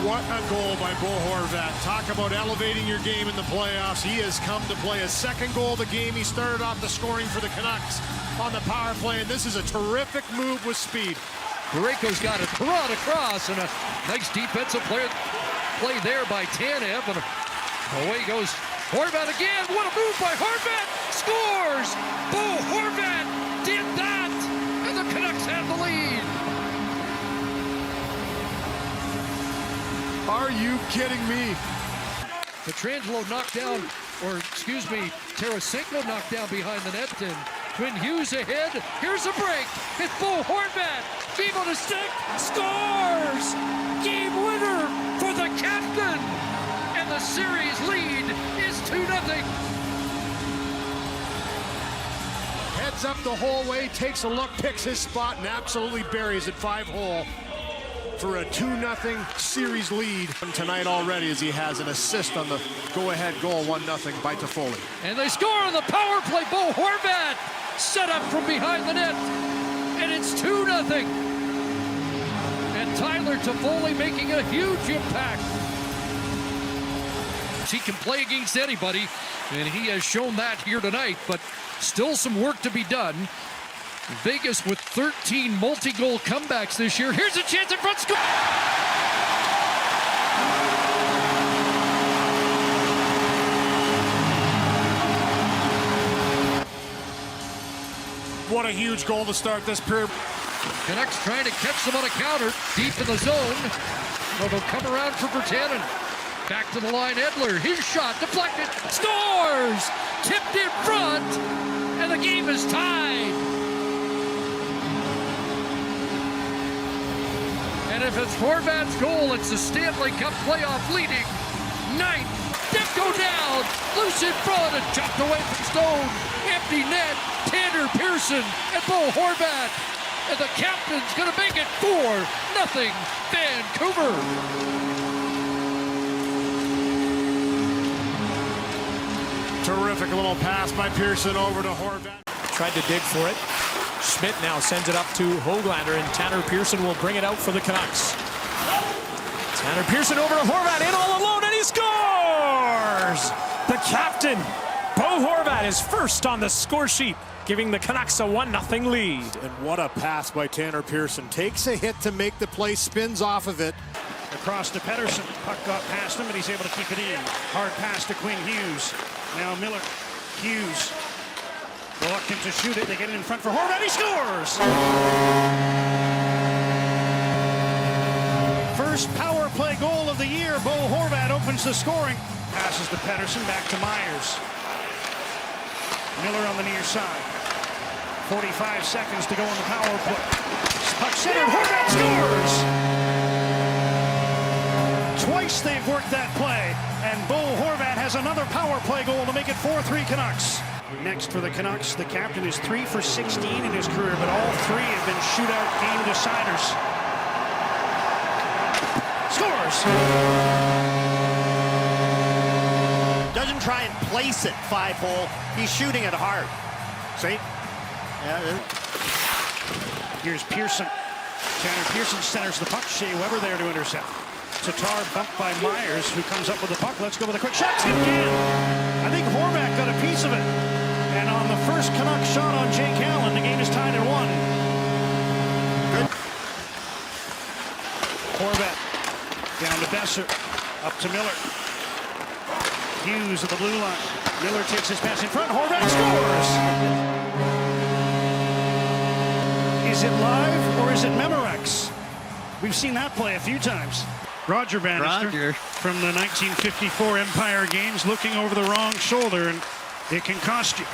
What a goal by Bo Horvat. Talk about elevating your game in the playoffs. He has come to play his second goal of the game. He started off the scoring for the Canucks on the power play, and this is a terrific move with speed. Parayko's got it brought across, and a nice defensive play there by Tanev, and away goes Horvat again. What a move by Horvat! Scores! Bo Horvat did that, and the Canucks have the lead. Are you kidding me? Pietrangelo knocked down, or excuse me, Tarasenko knocked down behind the net, and Quinn Hughes ahead. Here's a break. It's Bo Horvat. Game on a stick. Scores! Game winner for the captain. And the series lead is 2-0. Heads up the whole way, takes a look, picks his spot, and absolutely buries it 5-hole. For a 2-0 series lead tonight already, as he has an assist on the go-ahead goal, 1-0 by Toffoli. And they score on the power play. Bo Horvat set up from behind the net, and it's 2-0. And Tyler Toffoli making a huge impact. He can play against anybody, and he has shown that here tonight, but still some work to be done. Vegas with 13 multi-goal comebacks this year. Here's a chance in front. Score! What a huge goal to start this period. Canucks trying to catch them on a counter deep in the zone. Oh, they'll come around for Virtanen. Back to the line, Edler. His shot deflected. Scores! Tipped in front, and the game is tied. And if it's Horvat's goal, it's the Stanley Cup playoff leading. 9th. Demko down. Loose in front and chopped away from Stone. Empty net. Tanner Pearson and Bo Horvat. And the captain's going to make it 4-0 Vancouver. Terrific little pass by Pearson over to Horvat. Tried to dig for it. Schmidt now sends it up to Höglander, and Tanner Pearson will bring it out for the Canucks. Tanner Pearson over to Horvat, in all alone, and he scores! The captain, Bo Horvat, is first on the score sheet, giving the Canucks a 1-0 lead. And what a pass by Tanner Pearson. Takes a hit to make the play, spins off of it. Across to Pettersson. Puck got past him, but he's able to keep it in. Hard pass to Quinn Hughes. Now Miller. Hughes. Reluctant to shoot it. They get it in front for Horvat. He scores! First power play goal of the year. Bo Horvat opens the scoring. Passes to Pettersson. Back to Myers. Miller on the near side. 45 seconds to go in the power play. Puck centered. Horvat scores! Twice they've worked that play. And Bo Horvat has another power play goal to make it 4-3 Canucks. Next for the Canucks, the captain is 3 for 16 in his career, but all 3 have been shootout game deciders. Scores! Doesn't try and place it 5-hole. He's shooting it hard. See? Yeah. Here's Pearson. Tanner Pearson centers the puck. Shea Weber there to intercept. Tatar bumped by Myers, who comes up with the puck. Let's go with a quick shot. Tipped in. I think Horvat got a piece of it. And on the first Canuck shot on Jake Allen, the game is tied at 1. Good. Horvat down to Besser. Up to Miller. Hughes at the blue line. Miller takes his pass in front. Horvat scores! Is it live or is it Memorex? We've seen that play a few times. Roger Bannister from the 1954 Empire Games looking over the wrong shoulder, and it can cost you.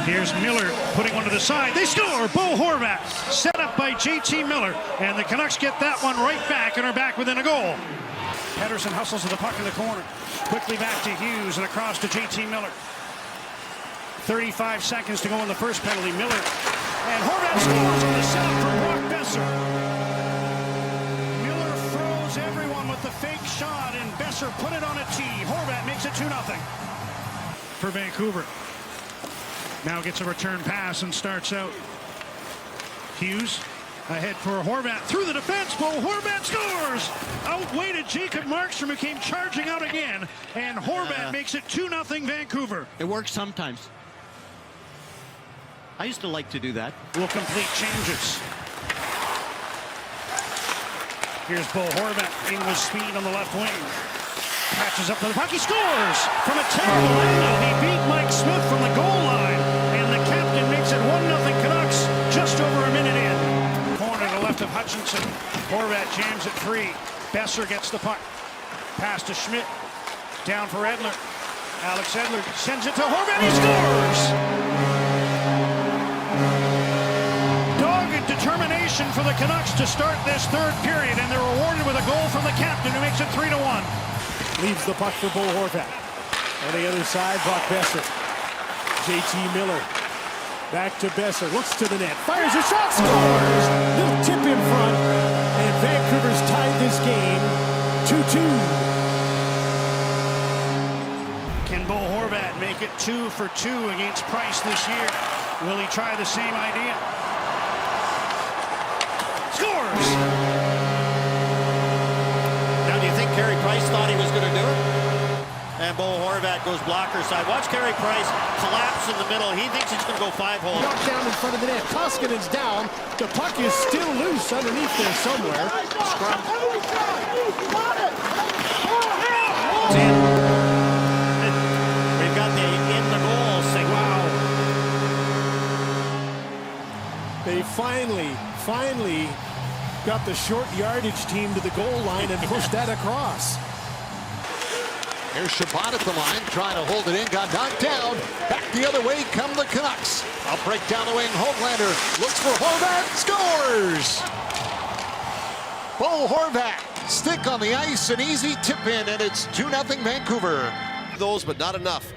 Here's Miller putting one to the side. They score! Bo Horvat set up by JT Miller, and the Canucks get that one right back and are back within a goal. Pettersson hustles to the puck in the corner. Quickly back to Hughes and across to JT Miller. 35 seconds to go in the first penalty. Miller and Horvat scores on the setup for Brock Besser. Miller froze everyone with the fake shot, and Besser put it on a tee. Horvat makes it 2-0 for Vancouver. Now gets a return pass and starts out. Hughes ahead for Horvat through the defense. Bo Horvat scores! Outweighted Jacob Markstrom, who came charging out again, and Horvat makes it 2-0 Vancouver. It works sometimes. I used to like to do that. Will complete changes. Here's Bo Horvat, English speed on the left wing. Catches up to the puck, he scores! From a terrible angle, he beat Mike Smith from the goal line, and the captain makes it 1-0 Canucks just over a minute in. Corner to the left of Hutchinson. Horvat jams it free. Besser gets the puck. Pass to Schmidt. Down for Edler. Alex Edler sends it to Horvat, he scores! Dogged determination for the Canucks to start this third period, and they're rewarded with a goal from the captain, who makes it 3-1. Leaves the puck for Bo Horvat. On the other side, Brock Besser. JT Miller. Back to Besser. Looks to the net. Fires a shot. Scores! Little tip in front. And Vancouver's tied this game 2-2. Can Bo Horvat make it 2 for 2 against Price this year? Will he try the same idea? Scores! Now, do you think Carey Price thought he was going to do it? And Bo Horvat goes blocker side. Watch Carey Price collapse in the middle. He thinks he's going to go 5-hole. Knocked down in front of the net. Koskinen's down. The puck is still loose underneath there somewhere. Scrum. It's in. We've got the in the goal signal. Wow. They finally got the short yardage team to the goal line and pushed that across. Here's Shabbat at the line, trying to hold it in, got knocked down. Back the other way come the Canucks. I'll break down the wing. Hoglander looks for Horvat, scores! Bo Horvat, stick on the ice, an easy tip in, and it's 2-0 Vancouver. Those, but not enough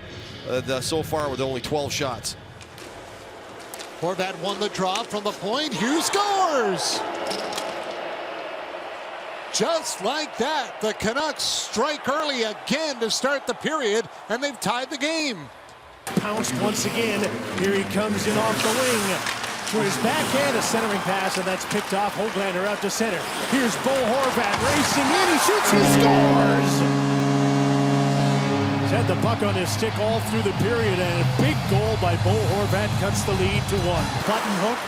so far with only 12 shots. Horvat won the draw from the point. Hughes scores! Just like that, the Canucks strike early again to start the period, and they've tied the game. Pounced once again. Here he comes in off the wing. For his backhand, a centering pass, and that's picked off. Hoglander out to center. Here's Bo Horvat racing in. He shoots, he scores! He's had the puck on his stick all through the period, and a big goal by Bo Horvat cuts the lead to 1. Button hook.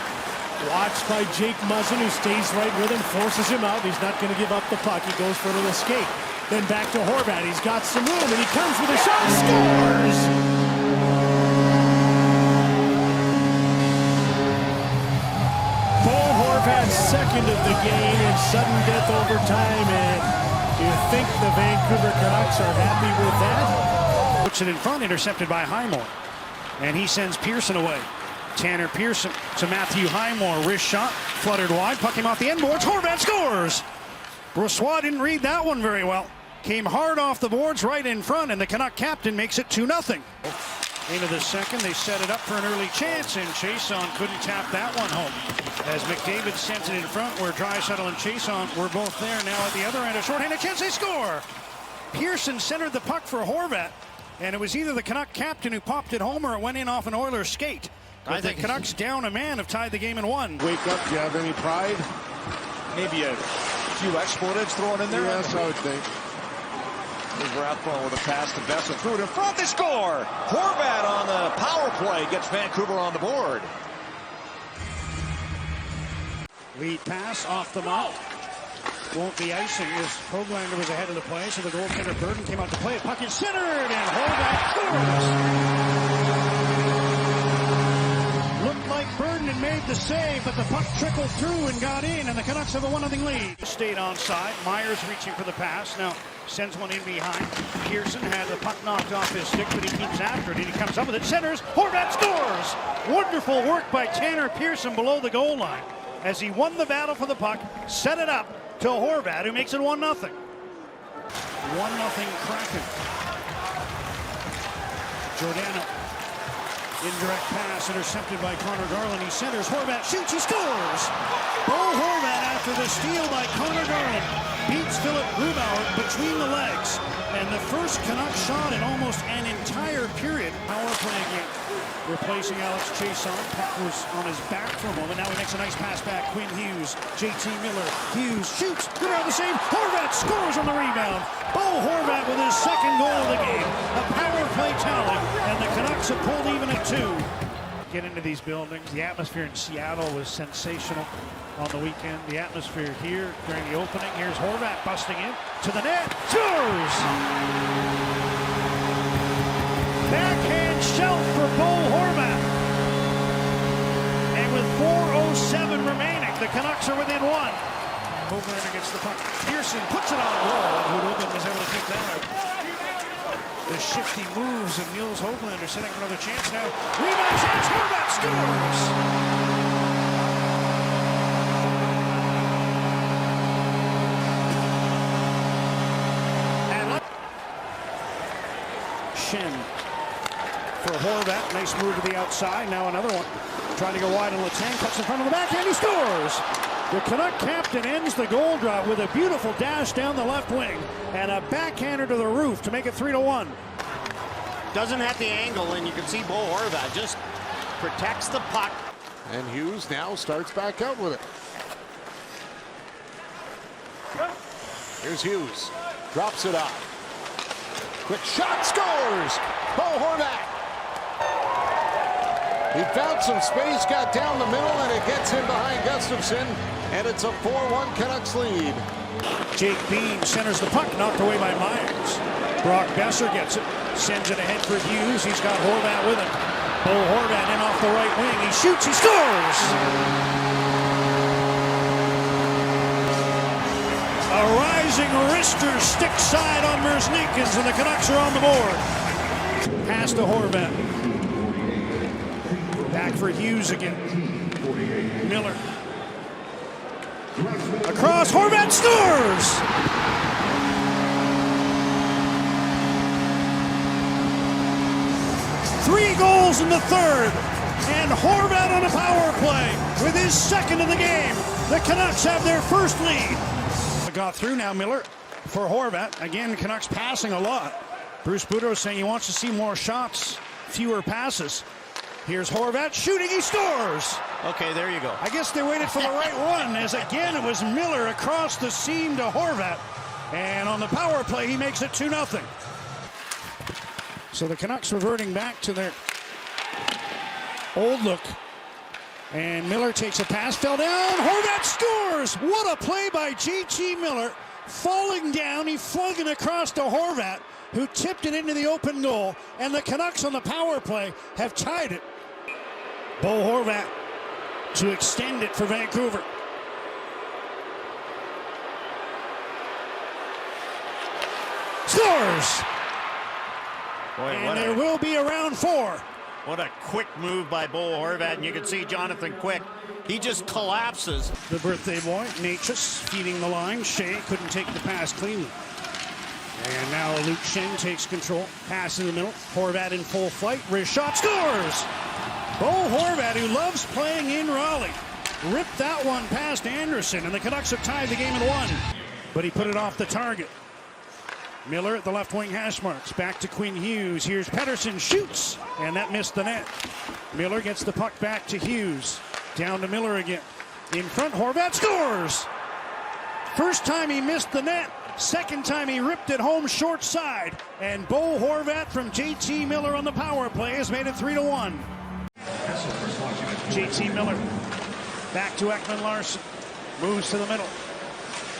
Watched by Jake Muzzin, who stays right with him, forces him out. He's not going to give up the puck. He goes for a little escape. Then back to Horvat. He's got some room, and he comes with a shot. Scores! Bo Horvat's second of the game in sudden death overtime. And do you think the Vancouver Canucks are happy with that? Puts it in front, intercepted by Highmore. And he sends Pearson away. Tanner Pearson to Matthew Highmore. Wrist shot, fluttered wide, puck him off the end boards. Horvat scores! Brossois didn't read that one very well. Came hard off the boards right in front, and the Canuck captain makes it 2-0. Into the second, they set it up for an early chance, and Chason couldn't tap that one home. As McDavid sends it in front, where Draisaitl and Chason were both there. Now at the other end, a shorthanded chance, they score! Pearson centered the puck for Horvat, and it was either the Canuck captain who popped it home or it went in off an Oilers skate. But the Canucks down a man have tied the game in one. Wake up, do you have any pride? Maybe a few expletives thrown in there. Yes, I would think. Here's Rathbone with a pass to Besson. Through it in front, they score! Horvat on the power play gets Vancouver on the board. Lead pass off the mount. Won't be icing as Hoglander was ahead of the play, so the goaltender Burden came out to play. Puck is centered, and Horvat scores! Looked like Burden had made the save, but the puck trickled through and got in, and the Canucks have a 1-0 lead. Stayed onside. Myers reaching for the pass. Now sends one in behind. Pearson had the puck knocked off his stick, but he keeps after it, and he comes up with it. Centers. Horvat scores! Wonderful work by Tanner Pearson below the goal line as he won the battle for the puck, set it up to Horvat, who makes it 1-0. 1-0 Kraken. Giordano. Indirect pass intercepted by Connor Garland. He centers. Horvat shoots. He scores! Bo Horvat, after the steal by Connor Garland, beats Philip Grubauer between the legs. And the first Canuck shot in almost an entire period. Power play again. Replacing Alex Chason. Puck was on his back for a moment. Now he makes a nice pass back. Quinn Hughes. JT Miller. Hughes shoots. Good on the save. Horvat scores on the rebound. Bo Horvat with his second goal of the game. A power play tally. And the Canucks have pulled even at 2. Get into these buildings. The atmosphere in Seattle was sensational on the weekend. The atmosphere here during the opening. Here's Horvat busting in to the net. Scores! Backhand shell for Bo Horvat. And with 4:07 remaining, the Canucks are within 1. Hoglander gets the puck. Pearson puts it on goal. Hudobin was able to kick that out. The shifty moves of Niels Hoglander setting for another chance now. Rebound chance. Horvat scores! And Shen for Horvat. Nice move to the outside. Now another one. Trying to go wide on Letang. Cuts in front of the backhand. He scores! The Canuck captain ends the goal drop with a beautiful dash down the left wing and a backhander to the roof to make it 3-1. Doesn't have the angle, and you can see Bo Horvat just protects the puck. And Hughes now starts back out with it. Here's Hughes. Drops it off. Quick shot, scores! Bo Horvat! He found some space, got down the middle, and it gets him behind Gustafsson, and it's a 4-1 Canucks lead. Jake Bean centers the puck, knocked away by Myers. Brock Besser gets it, sends it ahead for Hughes. He's got Horvat with him. Bo Horvat in off the right wing. He shoots, he scores! A rising wrister stick side on Merzlikins, and the Canucks are on the board. Pass to Horvat. Back for Hughes again. Miller. Across, Horvat scores! Three goals in the third, and Horvat on a power play with his second of the game. The Canucks have their first lead. Got through now, Miller for Horvat. Again, Canucks passing a lot. Bruce Boudreau saying he wants to see more shots, fewer passes. Here's Horvat shooting, he scores! Okay, there you go. I guess they waited for the right one, as again it was Miller across the seam to Horvat. And on the power play, he makes it 2-0. So the Canucks reverting back to their old look. And Miller takes a pass, fell down, Horvat scores! What a play by JT Miller. Falling down, he flung it across to Horvat, who tipped it into the open goal. And the Canucks on the power play have tied it. Bo Horvat to extend it for Vancouver. Scores! Boy, and there will be a round 4. What a quick move by Bo Horvat, and you can see Jonathan Quick. He just collapses. The birthday boy, Natchez, feeding the line. Shea couldn't take the pass cleanly. And now Luke Shen takes control. Pass in the middle. Horvat in full flight. Wrist shot, scores! Bo Horvat, who loves playing in Raleigh, ripped that one past Anderson, and the Canucks have tied the game at 1. But he put it off the target. Miller at the left wing hash marks. Back to Quinn Hughes. Here's Pettersson, shoots, and that missed the net. Miller gets the puck back to Hughes. Down to Miller again. In front, Horvat scores! First time he missed the net. Second time he ripped it home short side. And Bo Horvat from JT Miller on the power play has made it 3-1. JT Miller back to Ekman Larsson. Moves to the middle.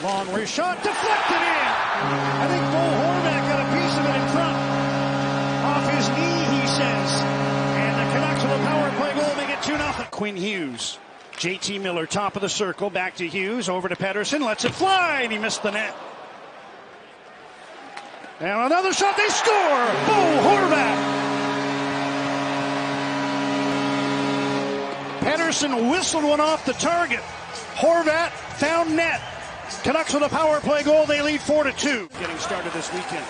Long wrist shot, deflected in. I think Bo Horvat got a piece of it in front. Off his knee, he says. And the Canucks with a power play goal make it 2-0. Quinn Hughes. JT Miller, top of the circle, back to Hughes, over to Pettersson, lets it fly, and he missed the net. And another shot, they score! Bo Horvat! Pettersson whistled one off the target. Horvat found net. Canucks with a power play goal. They lead 4-2. Getting started this weekend.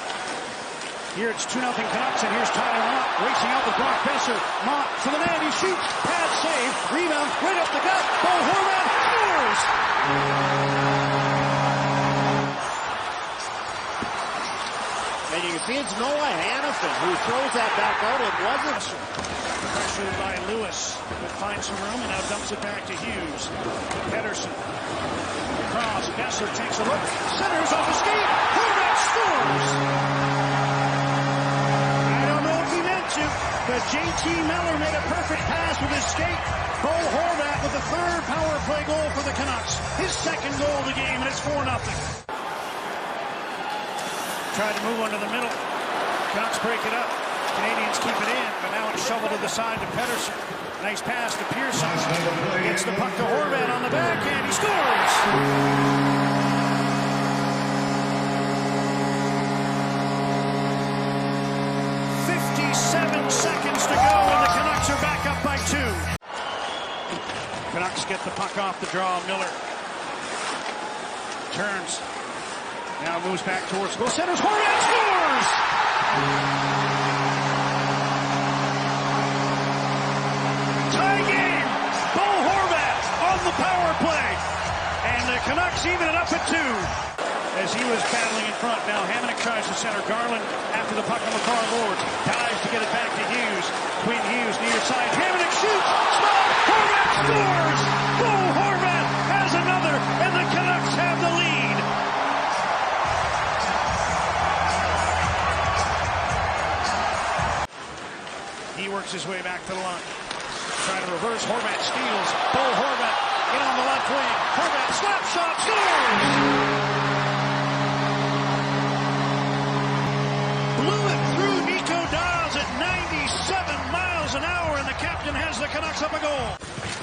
Here it's 2-0 Canucks, and here's Tyler Mott racing out with Brock Besser. Mott for the man. He shoots. Pad save. Rebound right up the gut. Bo Horvat scores. And you can see it's Noah Hannafin who throws that back out. It wasn't. Pressured by Lewis, but finds some room and now dumps it back to Hughes. Pettersson. Cross. Besser takes a look. Centers off the skate. Horvat scores. I don't know if he meant to, but JT Miller made a perfect pass with his skate. Bo Horvat with the third power play goal for the Canucks. His second goal of the game, and it's 4-0. Tried to move one to the middle. Canucks break it up. Canadians keep it in, but now it's shoveled to the side to Pettersson. Nice pass to Pearson. Gets the puck to Horvat on the backhand. He scores! 57 seconds to go, and the Canucks are back up by 2. Canucks get the puck off the draw. Miller turns. Now moves back towards goal. Centers. Horvat scores! Tie game. Bo Horvat on the power play. And the Canucks even it up at 2. As he was battling in front. Now Hamonic tries to center. Garland after the puck on the far boards. Dives to get it back to Hughes. Quinn Hughes near side. Hamonic shoots. Stop. Horvat scores. Bo Horvat has another. And the Canucks have the lead. He works his way back to the line. Trying to reverse. Horvat steals. Bo Horvat in on the left wing. Horvat slap shot. Scores! Blew it through Nico Dawes at 97 miles an hour, and the captain has the Canucks up a goal.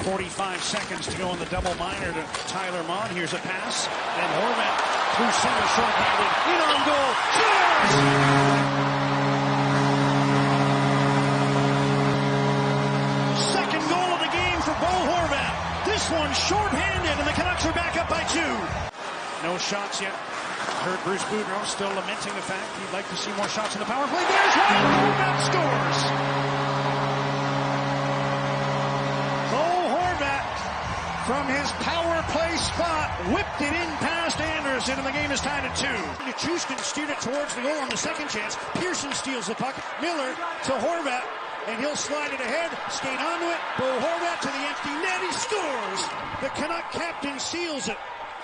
45 seconds to go on the double minor to Tyler Mott. Here's a pass. And Horvat through center, short-handed. In on goal. Scores! One short-handed, and the Canucks are back up by 2. No shots yet. Heard Bruce Boudreau still lamenting the fact he'd like to see more shots in the power play. There's one. Horvat scores. Bo Horvat from his power play spot whipped it in past Anderson, and the game is tied at 2. Nichushkin steered it towards the goal on the second chance. Pearson steals the puck. Miller to Horvat. And he'll slide it ahead, skate onto it. Bo Horvat to the empty net. He scores. The Canuck captain seals it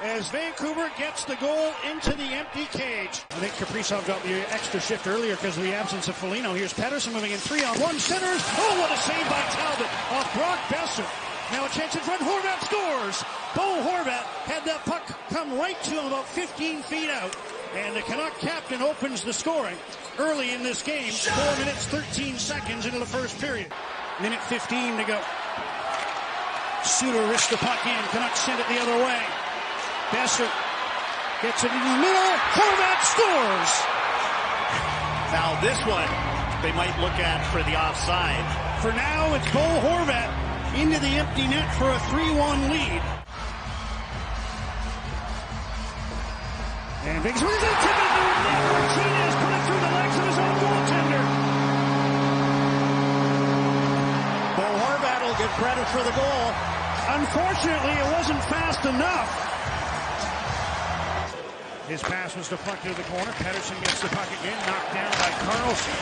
as Vancouver gets the goal into the empty cage. I think Kaprizov got the extra shift earlier because of the absence of Foligno. Here's Pettersson moving in 3-on-1. Centers. Oh, what a save by Talbot off Brock Besser. Now a chance in front. Horvat scores. Bo Horvat had that puck come right to him about 15 feet out. And the Canuck captain opens the scoring early in this game. 4 minutes, 13 seconds into the first period. Minute 15 to go. Suter wrists the puck in. Canucks send it the other way. Besser gets it in the middle. Horvat scores. Now this one they might look at for the offside. For now, it's Bo Horvat into the empty net for a 3-1 lead. And Biggs with a tip of the net. Martinez put it through the legs of his own goaltender. Bo Horvat will get credit for the goal. Unfortunately, it wasn't fast enough. His pass was deflected to the corner. Pettersson gets the puck again, knocked down by Carlson.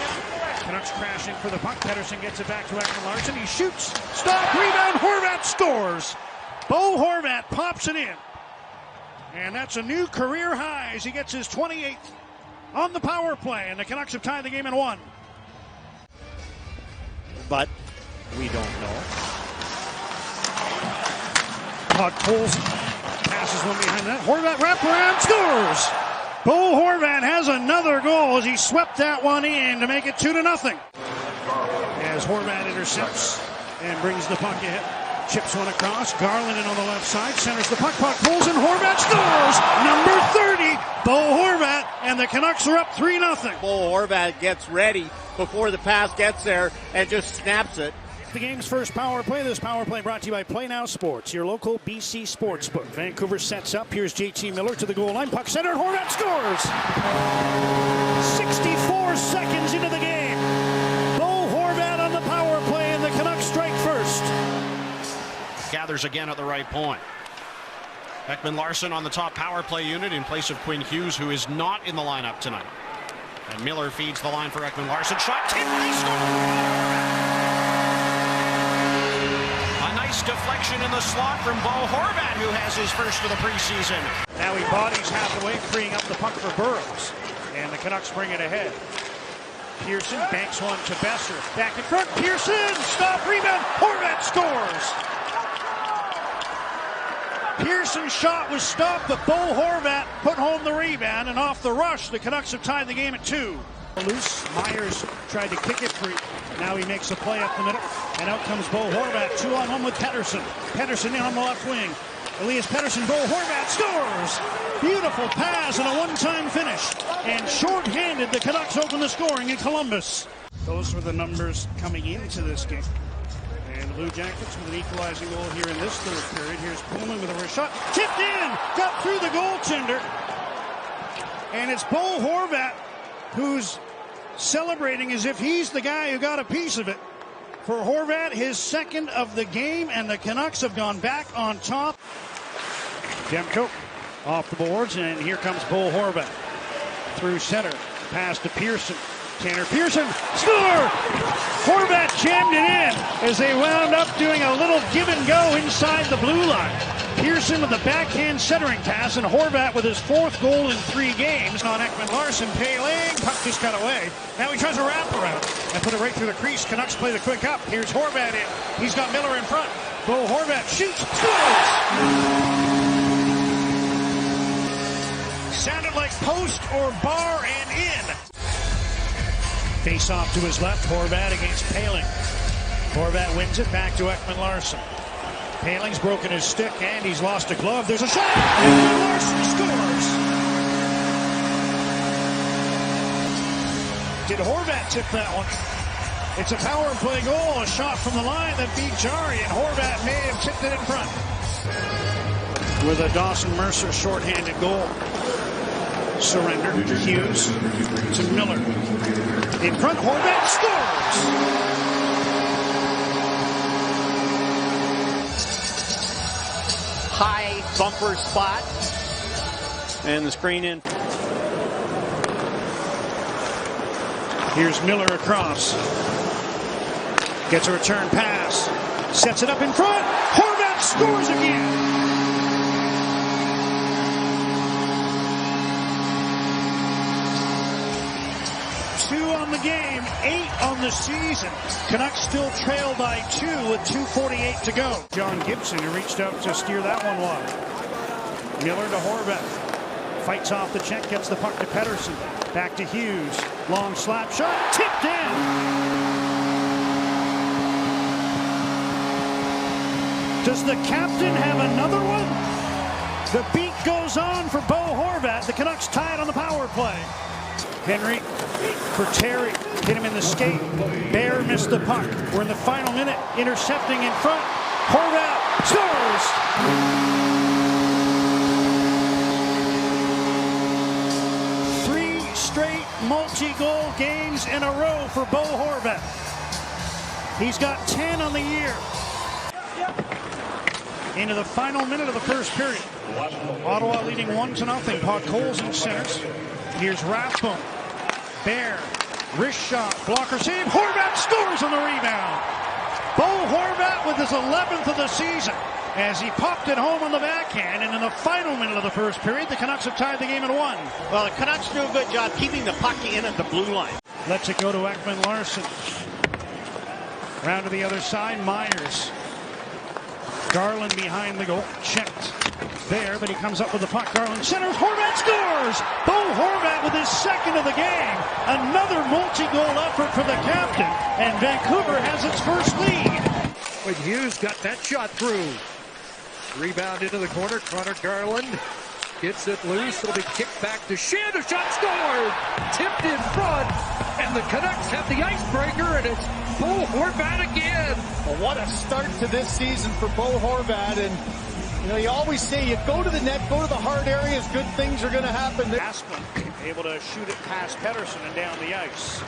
Canucks crashing for the puck. Pettersson gets it back to Ekman Larsson. He shoots. Stop. Rebound. Horvat scores. Bo Horvat pops it in. And that's a new career high as he gets his 28th on the power play. And the Canucks have tied the game in 1. But we don't know. Puck pulls. Passes one behind that. Horvat wraparound scores. Bo Horvat has another goal as he swept that one in to make it 2-0. As Horvat intercepts and brings the puck ahead. Chips one across. Garland in on the left side. Centers the puck. Puck pulls and Horvat scores. Number 30, Bo Horvat, and the Canucks are up 3-0. Bo Horvat gets ready before the pass gets there and just snaps it. The game's first power play. This power play brought to you by Play Now Sports, your local BC sportsbook. Vancouver sets up. Here's JT Miller to the goal line. Puck center. Horvat scores. 64 seconds into the game. Bo Horvat on the power play, and the Canucks strike first. Gathers again at the right point. Ekman Larsson on the top power play unit in place of Quinn Hughes, who is not in the lineup tonight. And Miller feeds the line for Ekman Larsson. Shot tipped. They score. Deflection in the slot from Bo Horvat, who has his first of the preseason. Now he bodies half the way, freeing up the puck for Burrows. And the Canucks bring it ahead. Pearson banks one to Besser. Back in front. Pearson! Stop! Rebound! Horvat scores! Pearson's shot was stopped, but Bo Horvat put home the rebound, and off the rush, the Canucks have tied the game at 2. Loose. Myers tried to kick it free. Now he makes a play up the middle, and out comes Bo Horvat. 2-on-1 with Pettersson. Pettersson in on the left wing. Elias Pettersson, Bo Horvat scores! Beautiful pass and a one-time finish. And short-handed, the Canucks open the scoring in Columbus. Those were the numbers coming into this game. And the Blue Jackets with an equalizing goal here in this third period. Here's Pullman with a wrist shot. Tipped in! Got through the goaltender. And it's Bo Horvat who's celebrating as if he's the guy who got a piece of it. For Horvat, his second of the game, and the Canucks have gone back on top. Demko off the boards, and here comes Bo Horvat. Through center, pass to Pearson. Tanner Pearson, score! Horvat jammed it in as they wound up doing a little give and go inside the blue line. Pearson with the backhand centering pass, and Horvat with his 4th goal in 3 games. On Ekman Larsson, Paling, puck just got away. Now he tries a wraparound and put it right through the crease. Canucks play the quick up. Here's Horvat in. He's got Miller in front. Bo Horvat shoots, scores! Sounded like post or bar and in. Face off to his left, Horvat against Paling. Horvat wins it back to Ekman Larsson. Paling's broken his stick and he's lost a glove. There's a shot, and Larsson scores. Did Horvat tip that one? It's a power play goal, a shot from the line that beat Jari, and Horvat may have tipped it in front. With a Dawson Mercer shorthanded goal. Surrender, Hughes to Miller. In front, Horvat scores! High bumper spot. And the screen in. Here's Miller across. Gets a return pass. Sets it up in front. Horvat scores again! The game, 8 on the season. Canucks still trail by 2 with 2:48 to go. John Gibson, who reached out to steer that one wide. Miller to Horvat. Fights off the check, gets the puck to Pettersson. Back to Hughes. Long slap shot, tipped in. Does the captain have another one? The beat goes on for Bo Horvat. The Canucks tied on the power play. Henry for Terry, hit him in the skate. Bear missed the puck. We're in the final minute, intercepting in front. Horvat scores! 3 straight in a row for Bo Horvat. He's got 10 on the year. Into the final minute of the first period. Ottawa leading 1-0. Podkolzin in centers. Here's Rathbone. Bear. Wrist shot. Blocker save. Horvat scores on the rebound. Bo Horvat with his 11th of the season as he popped it home on the backhand. And in the final minute of the first period, the Canucks have tied the game at 1. Well, the Canucks do a good job keeping the puck in at the blue line. Lets it go to Ekman-Larsson. Round to the other side, Myers. Garland behind the goal, checked there, but he comes up with the puck. Garland centers, Horvat scores! Bo Horvat with his second of the game. Another multi-goal effort for the captain, and Vancouver has its first lead. But Hughes got that shot through. Rebound into the corner, Connor Garland gets it loose. It'll be kicked back to Shea. The shot scored! Tipped in front, and the Canucks have the icebreaker, and it's Bo Horvat again. Well, what a start to this season for Bo Horvat. And, you know, you always say you go to the net, go to the hard areas, good things are going to happen. Asplund able to shoot it past Pettersson and down the ice.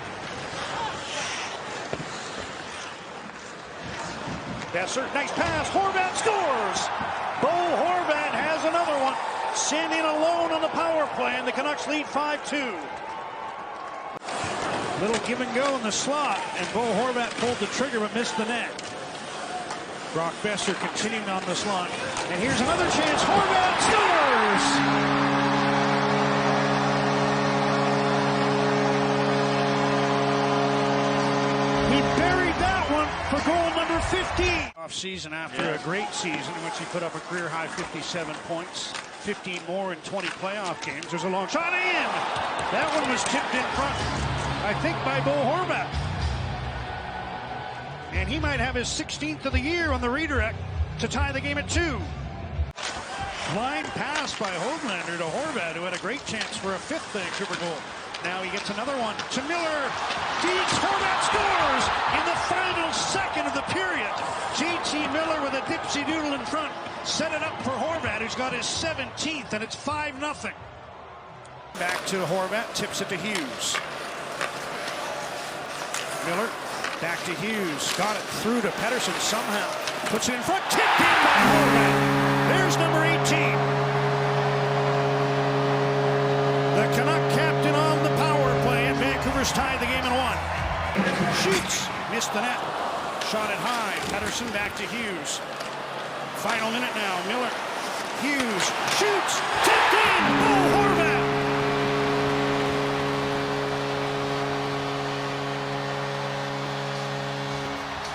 Besser, nice pass. Horvat scores. Bo Horvat has another one. Standing alone on the power play, and the Canucks lead 5-2. Little give and go in the slot, and Bo Horvat pulled the trigger but missed the net. Brock Besser continuing on this line. And here's another chance. Horvat scores! He buried that one for goal number 15. Off season after a great season in which he put up a career high 57 points. 15 more in 20 playoff games. There's a long shot in. That one was tipped in front, I think, by Bo Horvat. And he might have his 16th of the year on the redirect to tie the game at 2. Line pass by Höglander to Horvat, who had a great chance for a 5th Vancouver goal. Now he gets another one to Miller. Deeds, Horvat scores in the final second of the period. JT Miller with a dipsy doodle in front. Set it up for Horvat, who's got his 17th, and it's 5-0. Back to Horvat, tips it to Hughes. Miller, back to Hughes. Got it through to Pettersson somehow. Puts it in front, tipped in by Horvat. There's number 18. The Canuck captain on the power play, and Vancouver's tied the game at 1. Shoots, missed the net. Shot it high. Pettersson back to Hughes. Final minute now. Miller, Hughes, shoots, tipped in. Bo Horvat.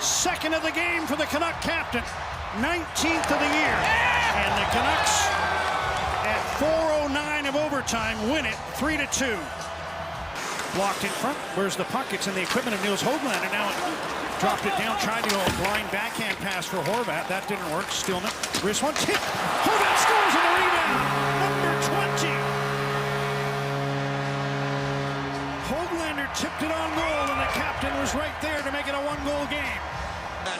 Second of the game for the Canuck captain. 19th of the year. And the Canucks at 4:09 of overtime win it 3-2. Blocked in front. Where's the puck? It's in the equipment of Nils Höglander. Now it dropped it down, tried to go a blind backhand pass for Horvat. That didn't work. Stillman. Wrist one tip. Horvat scores on the rebound. Number 20. Höglander tipped it on goal, and the captain was right there to make it a 1-goal game.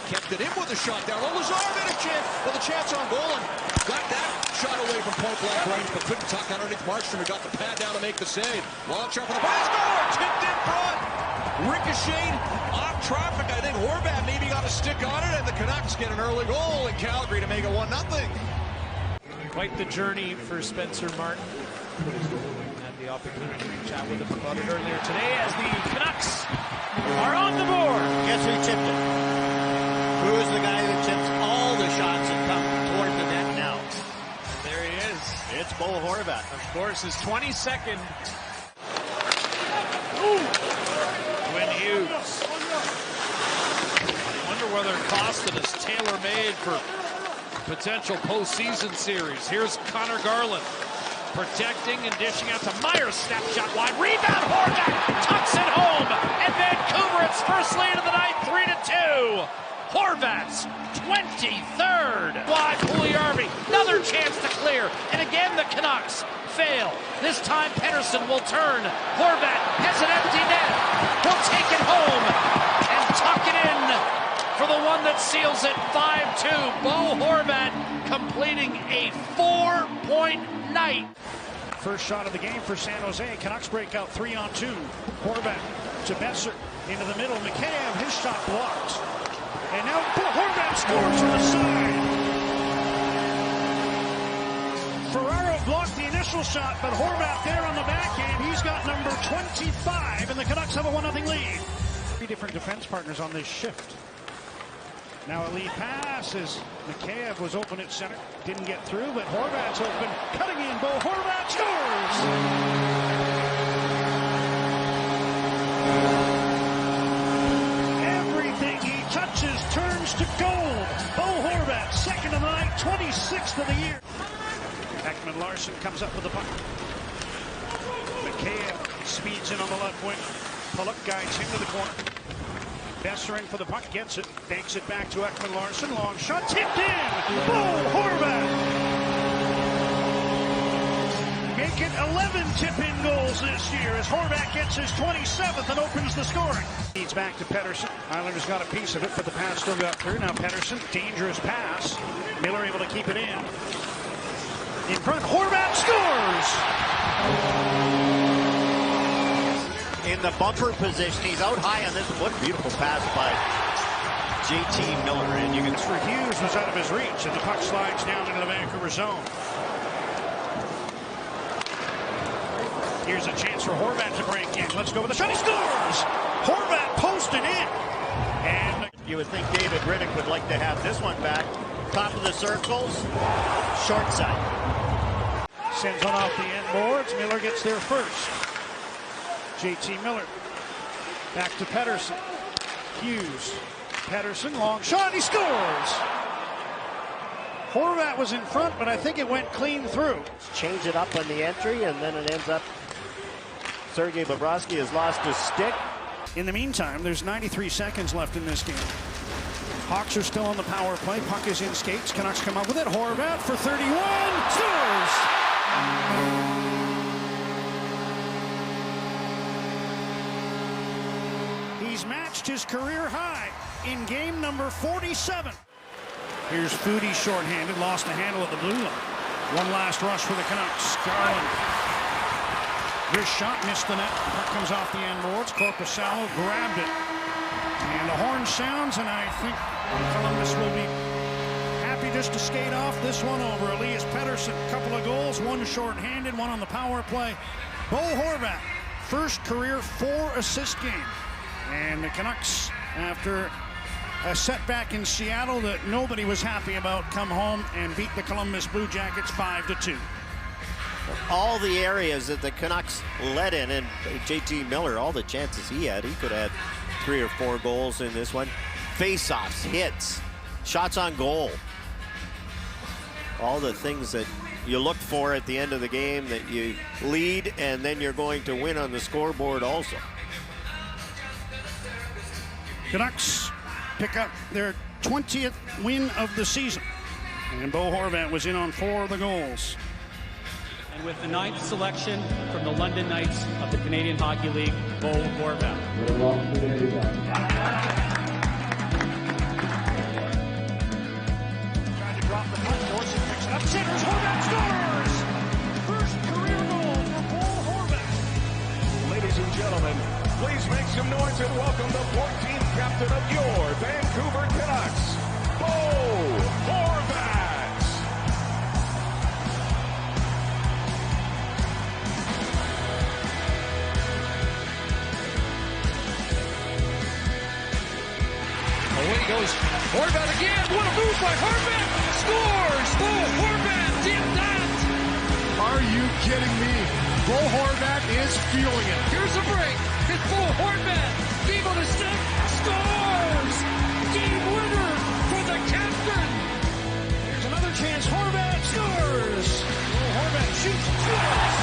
Kept it in with a shot down. Oh, Lazar made a chance with a chance on goal and got that shot away from point blank range, but couldn't tuck underneath Markstrom. He got the pad down to make the save. Long shot for the ball. Score! Tipped in front. Ricocheted off traffic. I think Horvat maybe got a stick on it, and the Canucks get an early goal in Calgary to make it 1-0. Quite the journey for Spencer Martin. Had the opportunity to chat with him about it earlier today as the Canucks are on the board. Guess who tipped it? Who is the guy who tips all the shots that come toward the net now? There he is. It's Bo Horvat. Of course, his 22nd. Quinn Hughes. Wonder whether Costin is tailor-made for potential postseason series. Here's Connor Garland protecting and dishing out to Myers. Snapshot wide. Rebound. Horvat tucks it home. And Vancouver, its first lead of the night, 3-2. Horvat's 23rd. Wide, Puljujärvi, another chance to clear. And again, the Canucks fail. This time, Pettersson will turn. Horvat has an empty net. He'll take it home and tuck it in for the one that seals it. 5-2. Bo Horvat completing a 4-point night. First shot of the game for San Jose. Canucks break out 3-on-2. Horvat to Besser into the middle. Mikheyev, his shot blocked. And now Bo Horvat scores from the side. Ferraro blocked the initial shot, but Horvat there on the backhand. He's got number 25, and the Canucks have a 1-0 lead. Three different defense partners on this shift. Now a lead pass as Mikheyev was open at center. Didn't get through, but Horvat's open. Cutting in, Bo Horvat scores! Everything he touches turns to gold. Bo Horvat, second of the night, 26th of the year. Ekman Larsson comes up with the puck. Mikheyev speeds in on the left wing. Pulock guides him to the corner. Besser in for the puck, gets it, banks it back to Ekman Larsson. Long shot, tipped in! Bo Horvat! Make it 11 tip-in goals this year as Horvat gets his 27th and opens the scoring. Leads back to Pettersson. Islanders got a piece of it, but the pass still got through. Now Pettersson, dangerous pass. Miller able to keep it in. In front, Horvat scores! In the bumper position, he's out high on this. What beautiful pass by JT Miller. And you can for Hughes was out of his reach, and the puck slides down into the Vancouver zone. Here's a chance for Horvat to break in. Let's go with the shot. He scores! Horvat posted in. And you would think David Riddick would like to have this one back. Top of the circles, short side. Sends one off the end boards. Miller gets there first. JT Miller back to Pettersson. Hughes. Pettersson, long shot, he scores! Horvat was in front, but I think it went clean through. Change it up on the entry, and then it ends up Sergei Bobrovsky has lost his stick. In the meantime, there's 93 seconds left in this game. Hawks are still on the power play. Puck is in skates. Canucks come up with it. Horvat for 31. Scores! He's matched his career high in game number 47. Here's Foodie shorthanded, lost the handle at the blue line. One last rush for the Canucks. Garland. This shot missed the net. Puck comes off the end boards. Korpisalo grabbed it. And the horn sounds, and I think Columbus will be happy just to skate off this one over. Elias Pettersson, couple of goals, one shorthanded, one on the power play. Bo Horvat, first career 4-assist game. And the Canucks, after a setback in Seattle that nobody was happy about, come home and beat the Columbus Blue Jackets 5-2. All the areas that the Canucks led in, and JT Miller, all the chances he had, he could have had 3 or 4 goals in this one. Face-offs, hits, shots on goal. All the things that you look for at the end of the game, that you lead and then you're going to win on the scoreboard also. Canucks pick up their 20th win of the season. And Bo Horvat was in on 4 of the goals. And with the 9th selection from the London Knights of the Canadian Hockey League, Bo Horvat. Trying to drop the puck, Morrison picks it up, centers, Horvat scores! First career goal for Bo Horvat. Ladies and gentlemen, please make some noise and welcome the 14th captain of your Vancouver Canucks, Bo Horvat. Away goes Horvat again. What a move by Horvat! Scores! Bo Horvat did that! Are you kidding me? Bo Horvat is feeling it. Here's a break. It's Bo Horvat. Game on the stick. Scores! Game winner for the captain. Here's another chance. Horvat scores! Bo Horvat shoots and scores!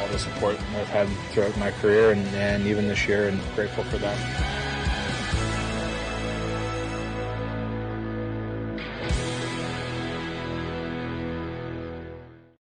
All the support I've had throughout my career and even this year, and grateful for that.